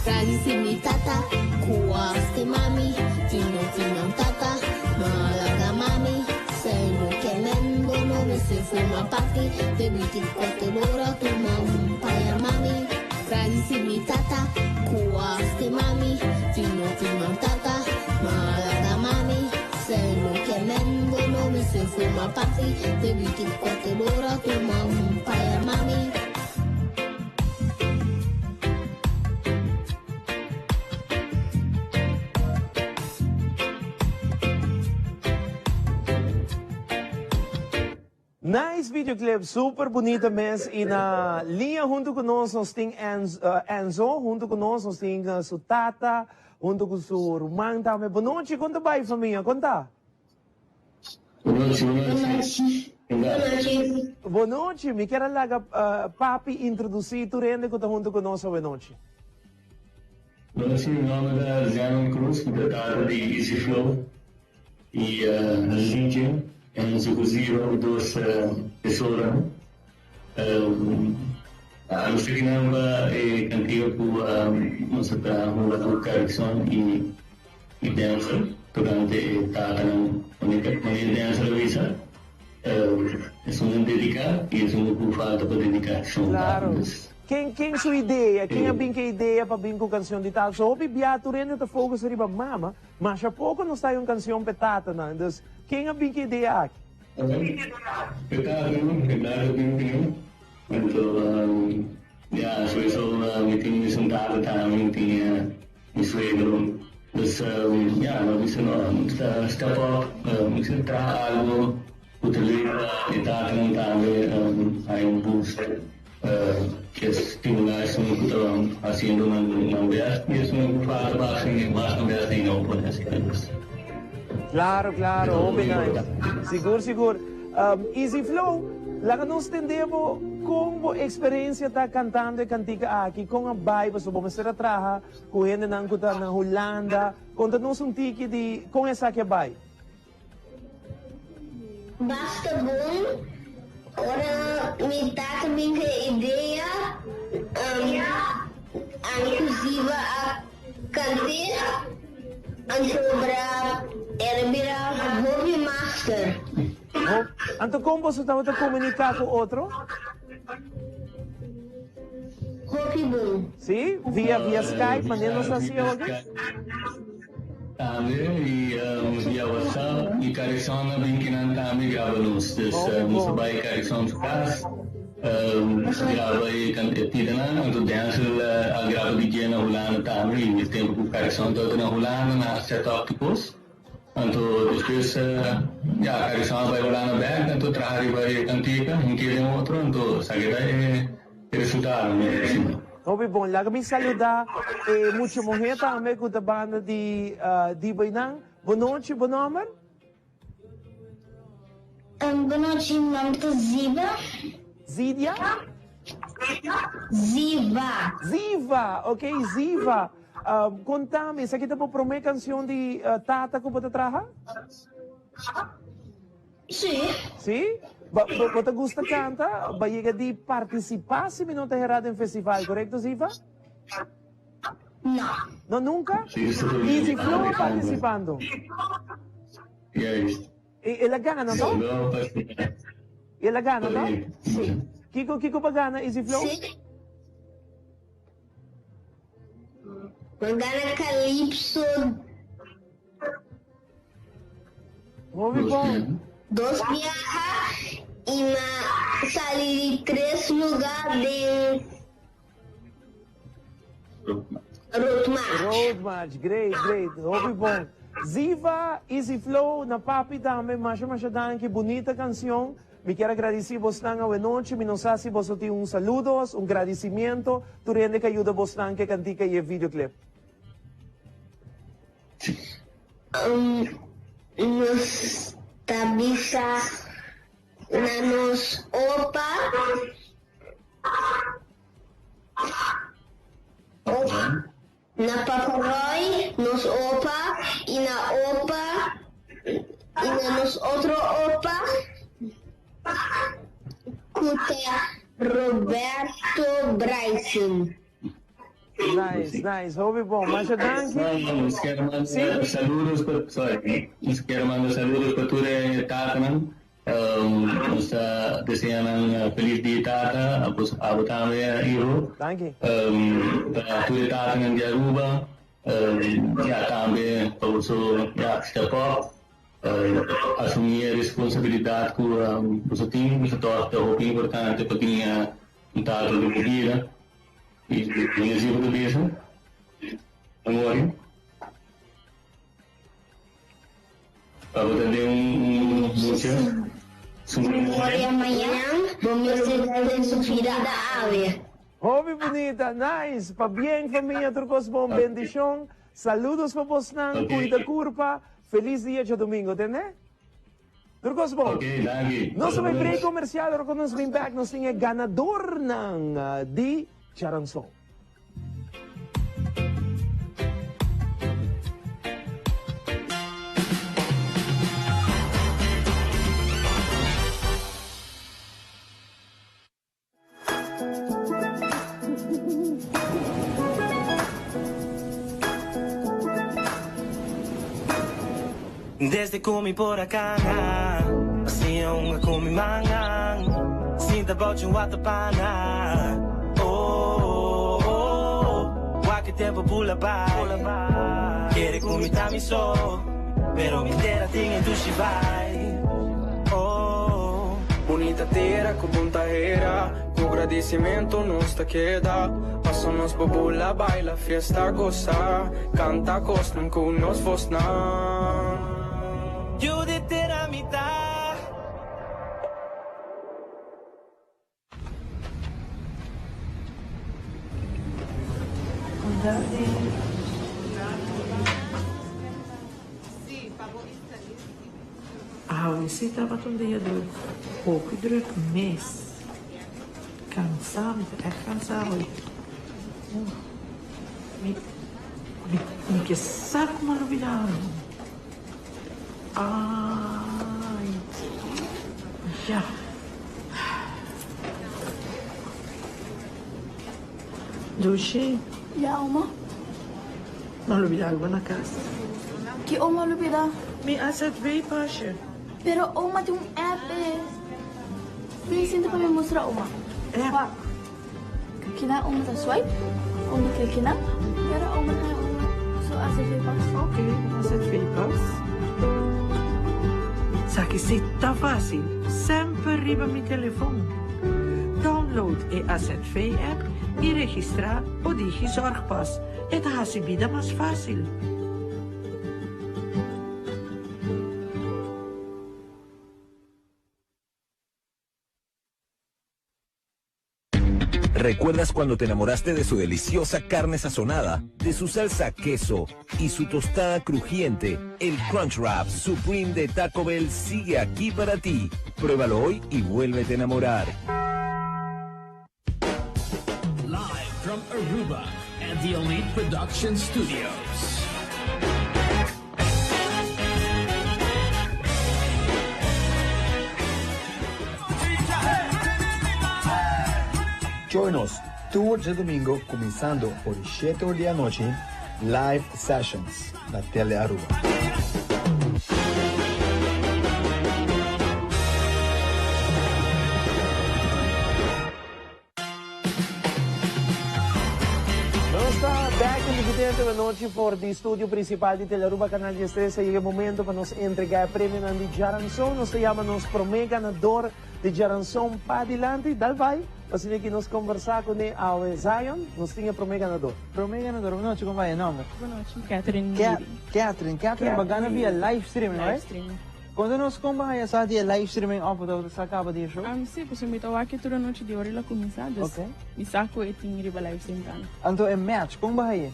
Speaker 1: Tradici mi tata, cuaste mami, tino tata, malaga mami. Sei no que mendo, no me se forma parte de 24 horas, toma un para mami. Tradici mi tata, cuaste mami, tino tata. Malaga mami, sei no que mendo, no me se forma parte de 24 horas, toma un para mami.
Speaker 4: Nice videoclip, super bonita mes. E na linha junto conosco nós tem Enzo, junto conosco nós tem sua tata, junto com sua irmã também. Boa noite, conta bem família, conta.
Speaker 17: Boa noite.
Speaker 4: Boa noite, me quero lá papi introduzir tu rende que está junto conosco boa noite.
Speaker 17: Boa noite, meu nome é Ziano Cruz, secretário de Easy Flow. E a gente hemos conocido dos pessoas. A gente que cantiga com nossa correção e dança durante a dança revista. É um dedicado e é um falta para dedicação.
Speaker 4: Claro. Quem sua ideia? Quem é bem que ideia para vir com canção de tal? Só ouvi biato rende te fogo se riba mama, mas há pouco não está uma canção petata, não. Então, quem é bem que ideia aqui?
Speaker 17: Petata, então, ja, sowieso met die resultaten daarin die misleiden. Dus ja, we moeten stappen op, we moeten tragen, moeten leren, die dagen daarmee een boost. Que estimulação que estão fazendo na UBS, e isso não faz mais na UBS e não pode ser.
Speaker 4: Claro, obrigado. Seguro. Easy Flow, lá que nós entendemos como a experiência está cantando e cantica aqui, com a vibe, so vamos ser atrás, com ele na Holanda, conta-nos tique de com essa que vibe.
Speaker 1: Basta bom. Ora, me dá também a ideia, inclusive a cantar sobre a Hobby Master.
Speaker 4: Então, como você estava a comunicar com outro?
Speaker 1: Hobby Boom.
Speaker 4: Sim? Via Skype, mandando-nos assim hoje?
Speaker 17: Tabi, ya WhatsApp, e Caricão na Binkinan Tabi grava-nos. Nos vai Caricão de casa, grava e cantidanan, então dentro a grava de dia na Holanda Tabi, e tempo que o Caricão todo na Holanda, na set-up tipos. Então depois, Caricão vai Holanda back, então trabalha vai cantica, inteira outro, então sabe é resultado, né?
Speaker 4: Obi bom, lá kami saludar muita mulher também com a banda de Bainang. Boa noite, bom nome?
Speaker 1: Boa noite, meu nome é Ziva.
Speaker 4: Zidia?
Speaker 1: Ziva.
Speaker 4: Ziva, ok, Ziva. Contame, essa aqui tá para a primeira canção de Tata que você traja?
Speaker 1: Sim.
Speaker 4: Sim? Você gosta de cantar? Vai de participar se não está errado em festival, correto, Ziva?
Speaker 1: Não.
Speaker 4: Não, nunca?
Speaker 17: Easy
Speaker 4: Flow participando?
Speaker 17: Yes.
Speaker 4: Ela gana, não? Ela gana, não?
Speaker 1: Sim.
Speaker 4: Kiko ba gana, Easy Flow?
Speaker 1: Sim. Gana Calypso.
Speaker 4: Muito bom.
Speaker 1: Dos viajar e sair de 3 lugares de
Speaker 4: Road March, great. Muito bom. Ziva, Easy Flow, na papi também, mas danke, bonita canção. Me quero agradecer bastante a noite, me não sei se você tem saludos, agradecimento, tu rende que ajuda bastante que cantica e videoclip.
Speaker 1: Nos tabisa na nos opa na Paparoy, nos opa e na opa e na nos outro opa Kuta Roberto Bryson.
Speaker 4: Nice. Muito bom. Mas danke.
Speaker 17: Quero mandar saludos para toda Tata, nos desejando feliz dia Tata, abo também Ivo.
Speaker 4: Danke.
Speaker 17: Para toda Tata em Aruba, também para você step up, assumir a responsabilidade que você tem, você torna o importante para quem Tata de vida. E Brasil do mesmo, amor. Para ter música.
Speaker 1: E amanhã vamos fazer subida da ave.
Speaker 4: Hobby bonita, nice. Pa bien família, trocos bom, bendição. Saludos para Bosnan, cuida curva. Feliz dia de domingo, entende? Trocos bom. Nós vamos break comercial, agora quando nós vem back, nós temos ganador ng di Charanzon.
Speaker 11: Desde comi por acá, assim é uma comi mangang, sinta bote watapana. Que tempo pula by. Quere comi tami so, pero mi terra tinha tu vai. Oh,
Speaker 12: bonita terra com bunta era, com agradecimento nos te queda. Passamos por bula, baila, fiesta, gozar, canta costan com nos fosnan.
Speaker 11: Eu de terra mitad.
Speaker 10: Esse estava um dia do pouco, durante um mês. Cansado, cansado. Me que saco maravilhoso. Ai, já. Joshi?
Speaker 9: Ya, Oma.
Speaker 10: Malubida algo na casa.
Speaker 9: Que Oma malubida?
Speaker 10: Me asset veio, Pasha.
Speaker 9: Pero Oma tem app Please, hindi pa may mostrar Oma. Pak. Kina Oma ta swipe? Oma kay kina? Pero Oma na Oma. So, So, AZV Pas.
Speaker 10: Okay, AZV Pas. Sakisita fácil. Sempre riba mi telefoon. Download e AZV app e registra o digi zorgpas. Het hasibida mas fácil.
Speaker 15: ¿Recuerdas cuando te enamoraste de su deliciosa carne sazonada, de su salsa queso y su tostada crujiente? El Crunchwrap Supreme de Taco Bell sigue aquí para ti. Pruébalo hoy y vuélvete a enamorar.
Speaker 13: Live from Aruba at the Elite Production Studios.
Speaker 14: Join us todos de domingo, começando por 7 horas da noite, Live Sessions, na Tele Aruba.
Speaker 4: Back in the Vidente da noite for the studio principal de Telearuba Canal 13. Llega o momento para nos entregar o prêmio de Jaranson. Nos chamamos Promê ganador de Jaranson para adiante. Dal vai. Assim que nos conversar com o Zion, nos tinha Promê ganador.
Speaker 5: Promê ganador, boa noite, como vai o nome?
Speaker 2: Boa noite, Catherine.
Speaker 5: Catherine, bagana via live streaming, não é?
Speaker 2: Live streaming.
Speaker 5: Quando nós combinamos essa de live streaming, opo sa acaba de show?
Speaker 2: Sim, pois eu estou aqui toda noite de hora lá começar.
Speaker 5: Ok.
Speaker 2: Me saco e tinha riba live streaming.
Speaker 5: Então é match, como vai?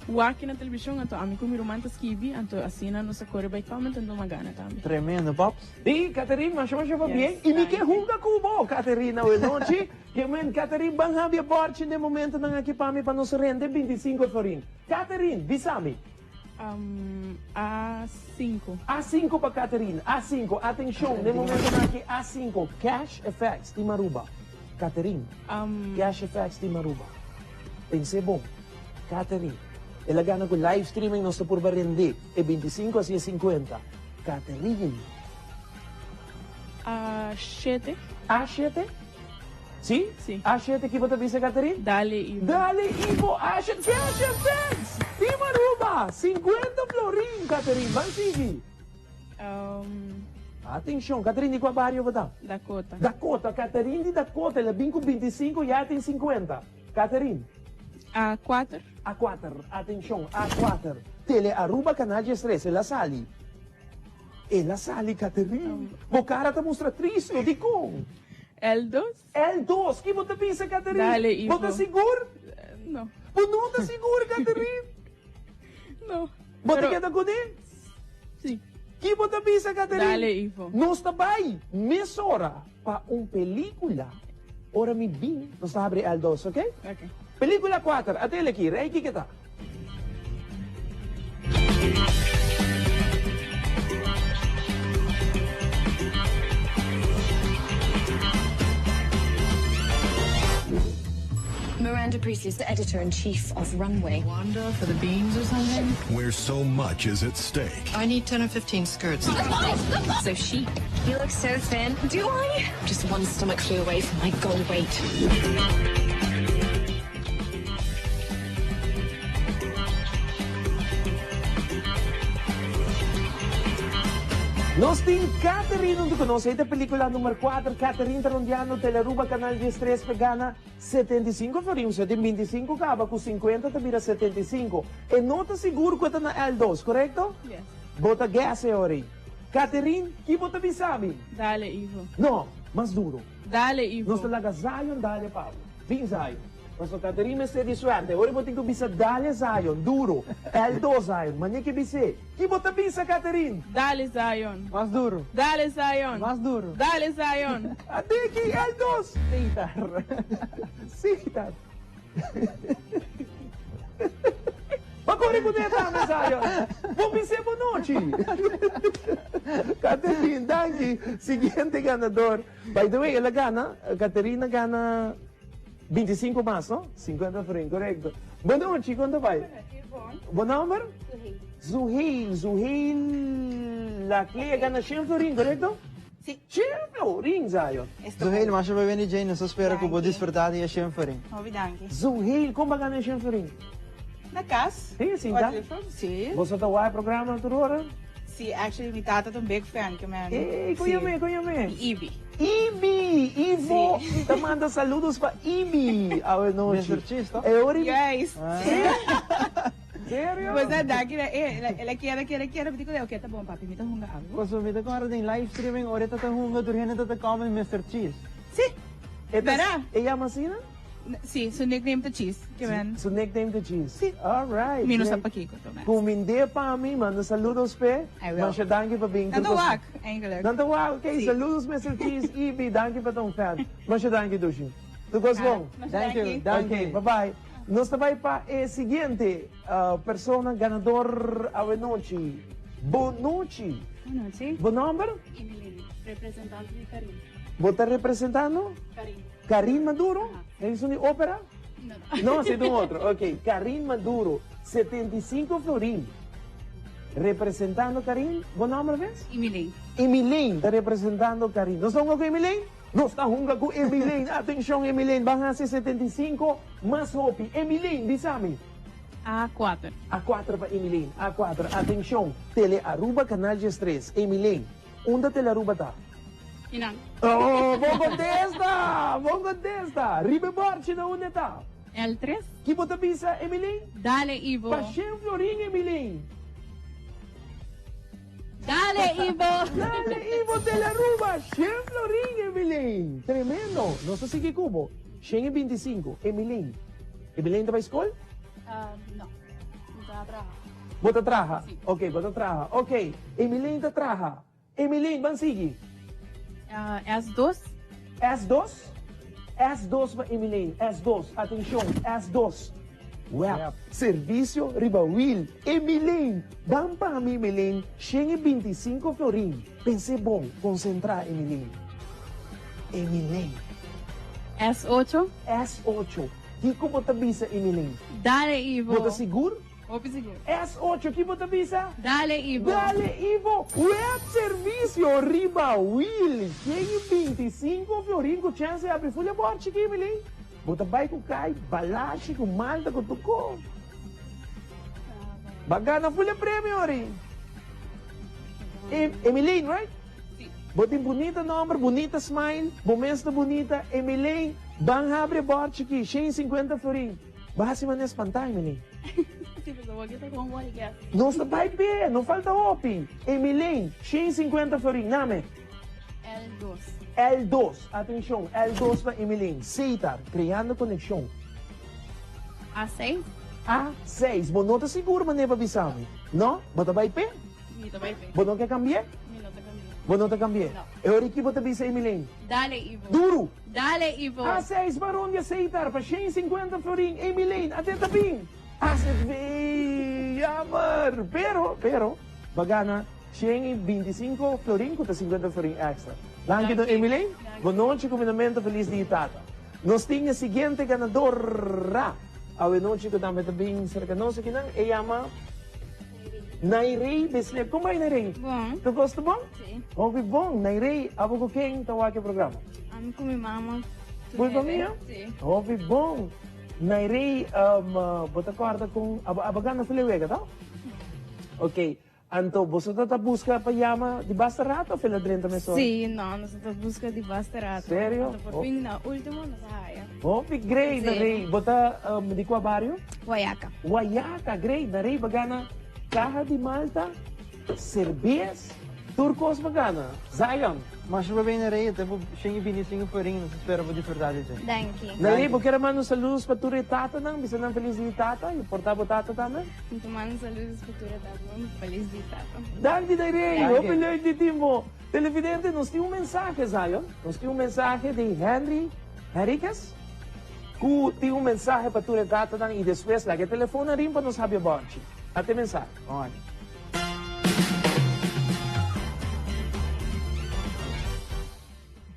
Speaker 2: O aqui na televisão, então, amigo meu romantas kibi, então assina nossa cor by comment, então magana também.
Speaker 5: Tremendo, Pops.
Speaker 4: E, Catherine, mas chama bem. E me que hunga kubo, Catherine, hoje noite. E, man, Catherine, bang habi a borte de momento ng akipami para nos rende 25 florin. Catherine, bisami.
Speaker 2: A5.
Speaker 4: A5 para Catherine. A5, atenção, de momento na aqui A5, Cash Effects de Maruba. Catherine, Cash Effects de Maruba. Pensei bom, Catherine, ela gana com live streaming, nós por render, é 25 a 50. Catherine.
Speaker 2: A7.
Speaker 4: A7? Sim?
Speaker 2: Sim.
Speaker 4: A7, que você disse, Catherine?
Speaker 2: Dale Ivo.
Speaker 4: Dale Ivo, A7, Cash Effects de Maruba. 50 florin, Catherine, vai seguir. Atenção, Catherine, de qual barrio você está?
Speaker 2: Dakota.
Speaker 4: Dakota, Catherine de Dakota, ela vem com 25 e já tem 50. Catherine.
Speaker 2: A4.
Speaker 4: A4, atenção, A4. Tele Aruba Canal 13, ela sali. Ela sali, Catherine. O cara te mostra triste, eu digo.
Speaker 2: L2.
Speaker 4: L2, que você pensa, Catherine?
Speaker 2: Dale, Ivo.
Speaker 4: Você está seguro?
Speaker 2: Não.
Speaker 4: Você não está seguro, Catherine?
Speaker 2: Não.
Speaker 4: Você quer com ele?
Speaker 2: Sim.
Speaker 4: Que você pensa, Catherine?
Speaker 2: Dale, Ivo.
Speaker 4: Nós estamos meia hora para uma película. Ora me bem, nós estamos abrindo L2, ok?
Speaker 2: Ok.
Speaker 4: Película 4, até ele aqui, aí que está?
Speaker 19: Miranda Priestley is the editor-in-chief of Runway.
Speaker 22: Wanda for the beans or something?
Speaker 23: Where so much is at stake.
Speaker 22: I need 10 or 15 skirts.
Speaker 19: So chic. You look so thin. Do I? Just one stomach flew away from my goal weight.
Speaker 4: Nós temos Catherine, não conhece a película número 4, Catherine Tarondiano, Telearuba Canal 13, pegana 75 florin, você tem 25, acaba com 50, te vira 75. E não está seguro que está na L2, correto?
Speaker 2: Yes.
Speaker 4: Bota gas aí. Catherine, que você me sabe?
Speaker 2: Dale Ivo.
Speaker 4: Não, mais duro.
Speaker 2: Dale Ivo.
Speaker 4: Nós talaga Zion, dale Pablo. Vim Zion. Mas o Catherine me de suerte. Agora eu tenho que bisa dale Zion, duro. L2 Zion, manya que bise. Que você bisa, Catherine?
Speaker 2: Dale Zion.
Speaker 5: Mais duro.
Speaker 2: Dale Zion.
Speaker 5: Mais duro.
Speaker 2: Dale Zion.
Speaker 4: Até aqui, L2. Citar. Citar. Magkori ko na tama Zion. Bumise mo noche. Catherine, danke. Siguiente ganador. By the way, ela gana. Catherine gana 25 más, ¿no? 50 florin, correcto. Buenas noches, ¿cuánto va? ¿Buen número? Zuhil. Zuhil, la que gana 100 florin, ¿correcto?
Speaker 22: Sí.
Speaker 4: 100 florin, Zion.
Speaker 5: Zuhil, mas vai venir Jane, nós espera que o vou despertar e a 100 florin.
Speaker 22: Obrigado.
Speaker 4: Zuhil, como vai ganhar 100 florin?
Speaker 3: Na casa.
Speaker 4: Sim, sim, tá?
Speaker 3: Sim.
Speaker 4: Você está o programa toda hora?
Speaker 3: Sim, actually, mi tata é um big fan.
Speaker 4: Conhame.
Speaker 3: Ibi.
Speaker 4: Ivo, te manda saludos para Ibi. Hoje noite.
Speaker 5: Mr. Cheese, tá?
Speaker 3: Yes.
Speaker 4: Sério?
Speaker 3: Mas ela quer, digo eu, tá bom, papi, me tá hunga algo.
Speaker 5: Quando me tá com a live streaming, ora tá hunga, durante tá comem Mr. Cheese.
Speaker 3: Sim.
Speaker 4: Verá? Ella Masina?
Speaker 3: Sim, su nickname to Cheese.
Speaker 4: Su nickname to Cheese?
Speaker 3: Sim.
Speaker 4: All right.
Speaker 3: Minus sa pakiko to, man.
Speaker 4: Kung hindi pa mim, manda saludos pe.
Speaker 3: I will.
Speaker 4: Masya danke pa bing.
Speaker 3: Nantawag. Angular.
Speaker 4: Nantawag. Okay, saludos Mr. Cheese. Ibi, danke pa tong fan. Masya danke Dushin. Tugos bom.
Speaker 5: Thank you.
Speaker 4: Okay, bye-bye. Nos tabay pa, siguiente, persona ganador avenochi. Bonucci. Bo number?
Speaker 2: Representante de Karim.
Speaker 4: ¿Vos estás representando? Karim Maduro. ¿Es una ópera? No, es un otro. Ok, Karim Maduro, 75 florín. Representando Karim, ¿vos nombre ves?
Speaker 2: Emilene.
Speaker 4: Emilene está representando Karim. ¿No están con Emilene? No está junga con Emilene. Atención, Emilene, van a hacer 75 más hopi. Emilene, dísame.
Speaker 2: A4.
Speaker 4: A4 para Emilene. A4. Atención, Tele Aruba Canal 3. Emilene, ¿dónde Tele Aruba está?
Speaker 2: Inang.
Speaker 4: Oh, bom contesta! Bom contesta! Ribe Borchi, na onde está?
Speaker 2: L3.
Speaker 4: Que bota pisa, Emilene?
Speaker 2: Dale, Ivo.
Speaker 4: Pashem Florin, Emilene.
Speaker 2: Dale, Ivo.
Speaker 4: Dale, Ivo de la Ruba. Shem Florin, Emilene. Tremendo. No sé si que cubo. Shem 25, Emilene. Emilene está para escola?
Speaker 2: No. Está trabaja.
Speaker 4: Bota traja?
Speaker 2: Sí.
Speaker 4: Ok, bota traja. Ok, Emilene está traja. Emilene, van seguir.
Speaker 2: S2.
Speaker 4: S2? S2 para Emilene. S2. Atenção. S2. Well, serviço Ribawil. Emilene. Dan para mim, Emilene. 125 florin. Pensei bom. Concentrar, Emilene. Emilene.
Speaker 2: S8.
Speaker 4: S8. Que como te visa, Emilene?
Speaker 2: Dale, Ivo.
Speaker 4: Bota seguro?
Speaker 2: Opi seguro.
Speaker 4: S8, que bota visa?
Speaker 2: Dale, Ivo.
Speaker 4: Dale, Ivo. Web serviço Ribawil. 125 florin com chance de abrir folha borte aqui, Emilene. Bota vai com cai, balache com malta com tuco. Bagana folha prêmio, ori. Emilene, right?
Speaker 2: Sim.
Speaker 4: Bota bonita nome, bonita smile, momento bonita. Emilene, van abre borte aqui, 150 florin. Basta me espantar, Emilene. Não está vai pé, não falta opi. Emilene, 150 florin, name.
Speaker 2: L2.
Speaker 4: L2, atenção, L2 para Emilene. Seitar, criando conexão.
Speaker 2: A6.
Speaker 4: A6, bom, não está seguro, mas não é para avisar. Não? Bota vai pé?
Speaker 2: Mito vai pé.
Speaker 4: Bom, não quer cambiar?
Speaker 2: Mito te cambiar.
Speaker 4: Bom, não te cambiar?
Speaker 2: Não.
Speaker 4: É hora que bota avisar, Emilene.
Speaker 2: Dale, Ivo.
Speaker 4: Duro.
Speaker 2: Dale, Ivo.
Speaker 4: A6, barão de aceitar, para 150 florin. Emilene, até tapim. A7, amor. Pero, bagana, 125 florin contra 50 florin extra. Danke do Emilene. Boa noite, combinamento, feliz dia, tata. Nós tínhamos a seguinte ganadora. A noite que também bem cerca de nós aqui, é chama Nairei Beslep. Como é Nairei?
Speaker 2: Bom.
Speaker 4: Tu gosta bom?
Speaker 2: Sim.
Speaker 4: Ok, bom. Nairei, abo ko quem tawa que programa?
Speaker 2: Amo com minha mama.
Speaker 4: Boa família?
Speaker 2: Sim.
Speaker 4: Ok, bom. Nairei, bota corda com abagana filewega, tá? Ok. Anto, você está busca para chama de bastarato ou filadrenta mesmo?
Speaker 2: Sim, não, nós estamos busca de bastarato.
Speaker 4: Sério?
Speaker 2: Por fim, na última, nós haya.
Speaker 4: Oh, great, Nairei. Bota de qual barrio?
Speaker 2: Guayaca.
Speaker 4: Guayaca, great. Nairei, bagana. Caja de Malta, cerveja, turcos bagana. Zion.
Speaker 5: Mas bem na rei, tempo 125 florin, não se espera de verdade, gente.
Speaker 2: Thank you.
Speaker 4: Nairei, porque era mano saludos para tua tata nang, bisa nang feliz dia tata, e portava tata também.
Speaker 2: Muito mano saludos para tua tata, feliz dia tata.
Speaker 4: Danke, Nairei. O melhor de timbo. Televidente, nós temos mensagem, Zion. Nós temos mensagem de Henry Henriquez. Que tem mensagem para tua tata nang, e depois, lá que telefone rin para nós saber borte. Até mensagem.
Speaker 5: Olha.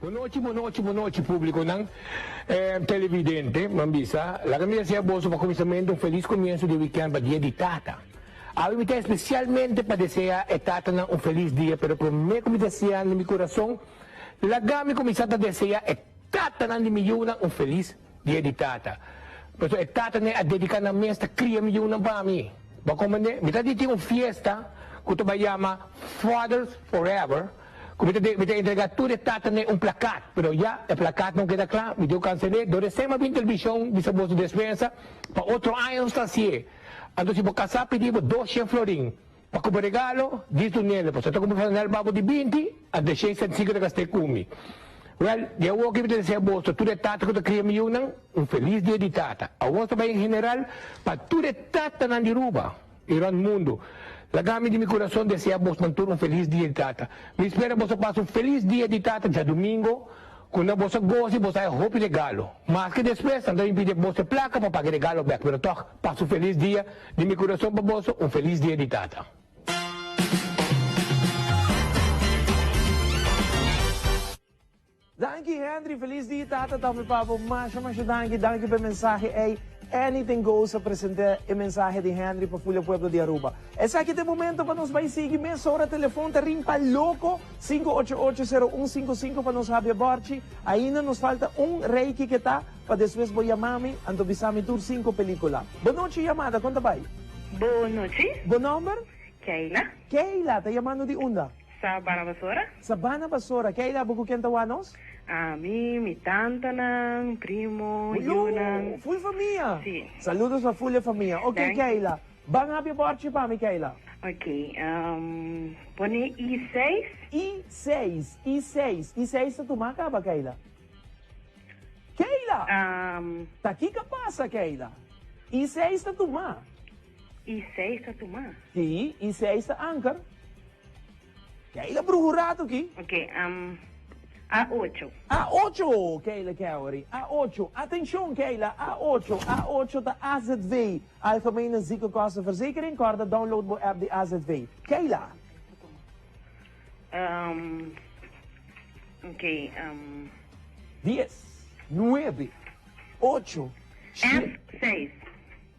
Speaker 7: Boa noite, público ng televidente, Mambisa. La camisa sea boso para comienzamento, un feliz comienzo de weekend para dia de tata. A mí especialmente para desear a tata un feliz dia, pero primeiro como desear en mi corazón, la gami comienza a desear a tata de mi un feliz dia de tata. Por eso, tatane a dedicar na mesta kriya mi yung pa mi. Bakomande, mita dito yung fiesta, kuto ba yama Fathers Forever. Kung mita entregar tudo tatane placat, pero ya el placat não queda claro, me deu cancelé, do recema bin televisão, bisa bolsa de despensa, pa outro ano está assim. Então se vou casar, pedimos 200 florin. Pa como regalo, dito nele, pois eu como fazer babo de 20, a de 605 de gastei kumi. Well, eu vou aqui dizer a bolsa, tudo tata que eu cria milhão, feliz dia de tata. A bolsa vai em geral, pa tudo tata na Aruba, irão mundo. Lagami de meu coração desejar vos manter feliz dia de tata. Me espera você passar feliz dia de tata já domingo, quando você gosta, você roupa e regalo. Mas que depois, andar impedir você placa para pagar regalo back. Pero toh, passo feliz dia de meu coração para você, feliz dia de tata.
Speaker 4: Danke Henry, feliz dia tata, tamo papo, mas danke pela mensagem aí. Anything Goes apresentar a mensagem de Henry para o Pueblo de Aruba. Esse aqui é o momento para nos vai seguir, meia hora, telefone, tá rimpa louco, 588-0155 para nos saber borchi. Ainda nos falta reiki que tá, para depois vou chamar-me, ando bisami tour 5 película. Boa noite, chamada, conta vai.
Speaker 16: Boa noite.
Speaker 4: Bom número?
Speaker 16: Keila.
Speaker 4: Keila, tá chamando de onda?
Speaker 16: Sabana Basura.
Speaker 4: Sabana Basura. Keila, buku kenta wanos?
Speaker 16: A mí, mi tanta ng primo, yun
Speaker 4: full familia.
Speaker 16: Sí.
Speaker 4: Saludos a full familia. Ok, Keila. Bang happy birthday pa mi, Keila.
Speaker 16: Ok, pone I6.
Speaker 4: I6 sa tumaka ba, Keila? Keila! Taki ka pasa, Keila. I6 sa tuma.
Speaker 16: I6 sa tuma.
Speaker 4: Si, I6 sa anchor. Keila, bruhurato ki.
Speaker 16: Ok, A8.
Speaker 4: A8, Keila Kauri. A8. Atenção, Keila. A8. A8 da AZV. Algemene Ziekenkostenverzekering. Korda download mo app de AZV. Keila.
Speaker 16: Ok.
Speaker 4: 10, 9, 8,
Speaker 16: S6.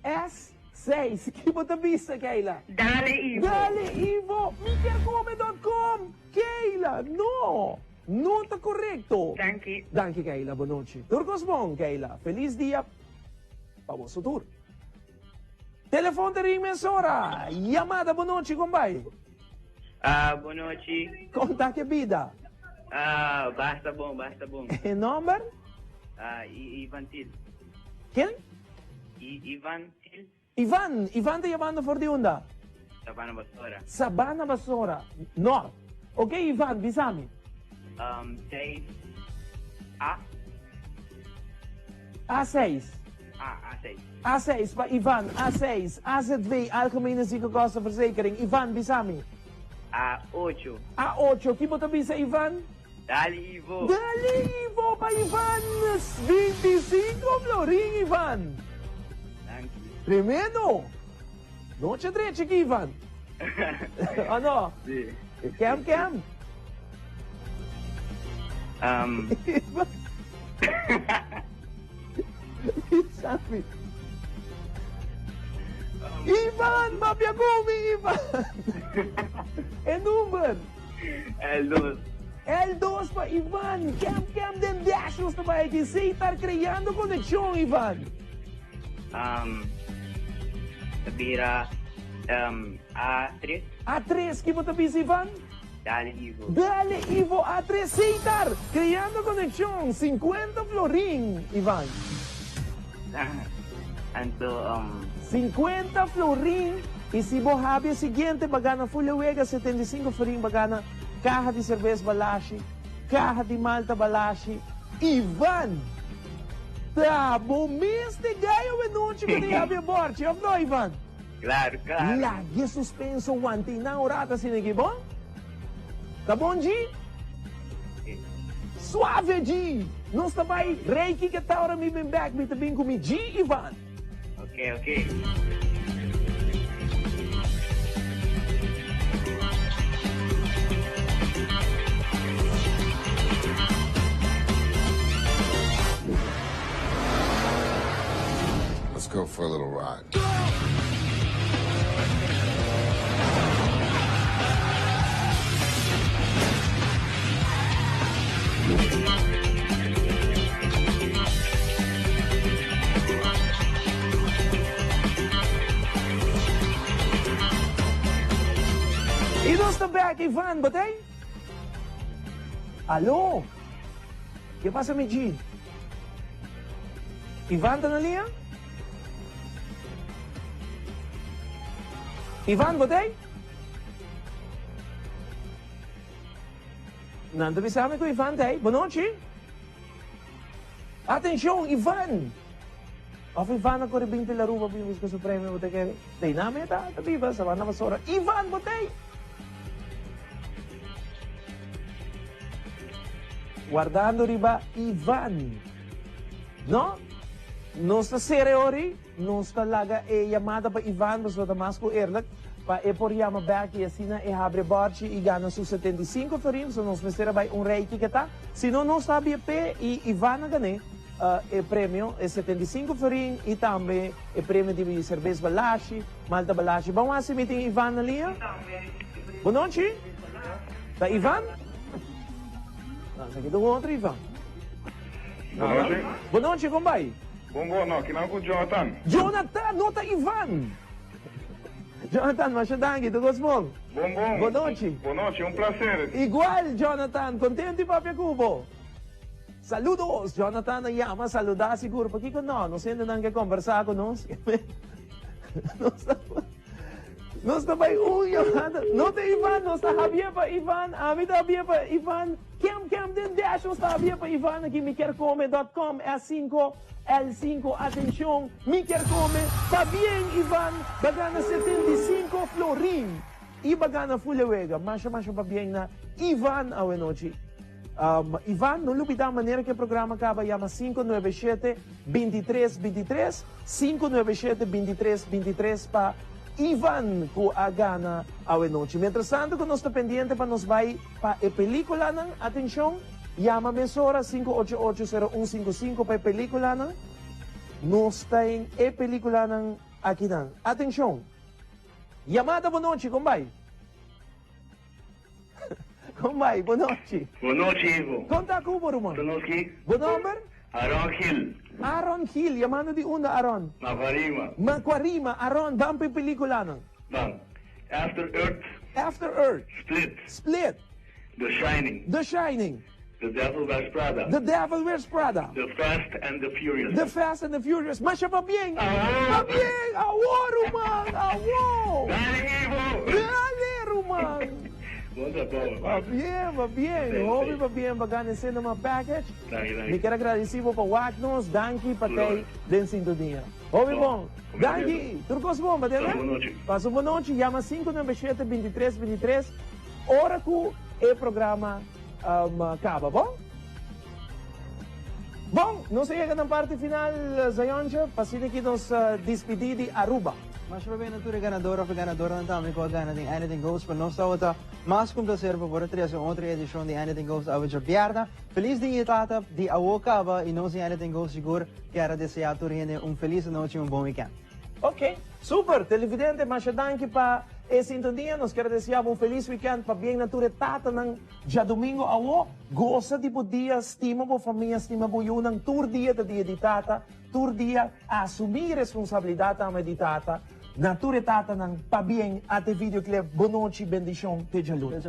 Speaker 4: S6. Que bota vista, Keila?
Speaker 16: Dale Ivo.
Speaker 4: Dale Ivo. Mitercome.com. Keila, no. Não está correto.
Speaker 16: Danke.
Speaker 4: Danke, Keila. Boa noite. Turcos bom, Keila. Feliz dia para o seu tour. Telefone de rimensora. Chamada, boa noite, combai.
Speaker 8: Boa noite.
Speaker 4: Conta que vida.
Speaker 8: Basta bom.
Speaker 4: E número?
Speaker 8: Ivan Til.
Speaker 4: Quem?
Speaker 8: Ivan Til.
Speaker 4: Ivan te chamando por de onda?
Speaker 8: Sabana Basura.
Speaker 4: Sabana Basura. North. Ok, Ivan, bisami.
Speaker 8: 6.
Speaker 4: A6.
Speaker 8: A6.
Speaker 4: A6 pa Ivan, A6. AZV, Algemene Ziekenkostenverzekering. Ivan, bisami.
Speaker 8: A8.
Speaker 4: A8, que bota bisa, Ivan?
Speaker 8: Dale Ivo.
Speaker 4: Dale Ivo pa Ivan. 25 florin, Ivan. Tremendo. Noche treche aqui, Ivan. Ano?
Speaker 8: Sí.
Speaker 4: Cam. Sabi. Ivan, mapiagumi, Ivan. E number?
Speaker 8: L2.
Speaker 4: L2 pa, Ivan. Cam, den dashes na ba? Say, estar criando conexão, Ivan.
Speaker 8: Sabira, A3.
Speaker 4: A3, que mo tapis, Ivan?
Speaker 8: Dale Ivo.
Speaker 4: Dale Ivo, A3, Seitar, criando conexão, 50 florin, Ivan.
Speaker 8: Anto,
Speaker 4: 50 florin, e se bo habi siguiente, bagana Fulya Wega, 75 florin, bagana caja de cerveza Balashi, caja de malta Balashi, Ivan. Tá, bom mês de gaio e noite que tem habi borte, of no, Ivan?
Speaker 8: Claro.
Speaker 4: Lagi suspenso, wanti na orata sinigi, bom? Tá bom, G? Suave, G! Não está bem? Reiki que tá hora me bem back, me também com G, Ivan.
Speaker 8: Ok.
Speaker 18: Let's go for a little ride.
Speaker 4: não está back, Ivan, batay? Alô? O que passa, G? Ivan, tá na linha? Ivan, batay? Nando bisame ko, Ivan, tay? Boa noite. Atenção, Ivan! Of Ivan ako rin pela ruba pinus ko supreme mo tayo. Tay namin ta, tabi ba? Sa na masora. Ivan, botay! Guardando riba, Ivan. No? Non sta serie ori, non sta laga e chiamata pa Ivan, mas wata mas ko erlak, pa e por yama back e asina e abre barci e gana su 75 florin, so non smestera by un reiki kita. Se non sta BP e Ivan gane, e prêmio é 75 florin e também é prêmio de cerveja balashi, malta balashi. Vamos assim, meeting Ivan na linha? Boa noite. Tá Ivan? Aqui tem outro Ivan.
Speaker 6: Boa noite.
Speaker 4: Boa noite, como vai?
Speaker 6: Bom, não, aqui não com Jonathan.
Speaker 4: Jonathan, nota Ivan. Jonathan, masyadang, tu gosmo.
Speaker 6: Bom.
Speaker 4: Boa noite.
Speaker 6: Boa noite, um prazer.
Speaker 4: Igual, Jonathan, contente Papia Cubo. Saludos, Jonathan Ayama, saludar siguro. Porque não sei ainda que conversar com nós. Não está bem, não está Ivan, não está Javier para Ivan, a mim está Javier para Ivan. Quem den dash, não está Javier para Ivan, aqui miquercome.com, E5, L5, atenção, miquercome, está bem Ivan, bagana 75 florin. E bagana fulewega, mas pa bem na Ivan awenochi. Ivan, não lupita a maneira que o programa acaba, chama 597-2323, 597-2323 para Ivan com a gana ao noite. Mientras tanto, que nós estamos pendentes para nos vai para a película, atenção, chama a emissora 588-0155 para a película, nós temos a película aqui. Atenção, chamada boa noite, como vai? Como vai? Boa noite.
Speaker 8: Boa noite, Ivo.
Speaker 4: Conta com o irmão.
Speaker 8: Conosco.
Speaker 4: Bom número?
Speaker 8: Aaron Hill.
Speaker 4: Aaron Hill, chamado de una Aaron.
Speaker 8: Maquarima.
Speaker 4: Maquarima, Aaron, vamos para a película, não?
Speaker 8: Vamos. After Earth.
Speaker 4: After Earth.
Speaker 8: Split.
Speaker 4: Split.
Speaker 8: The Shining.
Speaker 4: The Shining.
Speaker 8: The Devil Wears Prada.
Speaker 4: The Devil Wears Prada.
Speaker 8: The Fast and the Furious.
Speaker 4: The Fast and the Furious. Mas pa bien. Pa bien. Awo, Roman. Awo.
Speaker 8: Dale, Ivo.
Speaker 4: Dale, Roman. Va bien. Hobby va bien. Bagana cinema package. Me quero agradecer por Wagnos, Danki, Patay, den sintonia. Hobby bom. Danki, turcos bom, bateu?
Speaker 8: Boa noite.
Speaker 4: Passa boa noite. Chama 597-2323. Hora que o programa acaba, bom? Bom, não sei que na parte final, Zayonja, passando aqui nos despedir de Aruba.
Speaker 5: Mas para bem natural ganadora na também com a gana de Anything Goes, para nós está mais complacer para trazer outra edição de Anything Goes a hoje piada. Feliz dia tata de awokaba e nós em Anything Goes seguro quero desejar a todos feliz noite e bom weekend.
Speaker 4: Ok, super, televidente, mas danke para esse dia, nós quero desejar feliz weekend para bem natural tata ng já domingo awo, goza de dia, estima por família, estima por yun, tur dia de tata, tur dia assumir responsabilidade também de tata. Nature tata ng pabiyeng ate videoclip, bonochi, bendisyon, tejalun.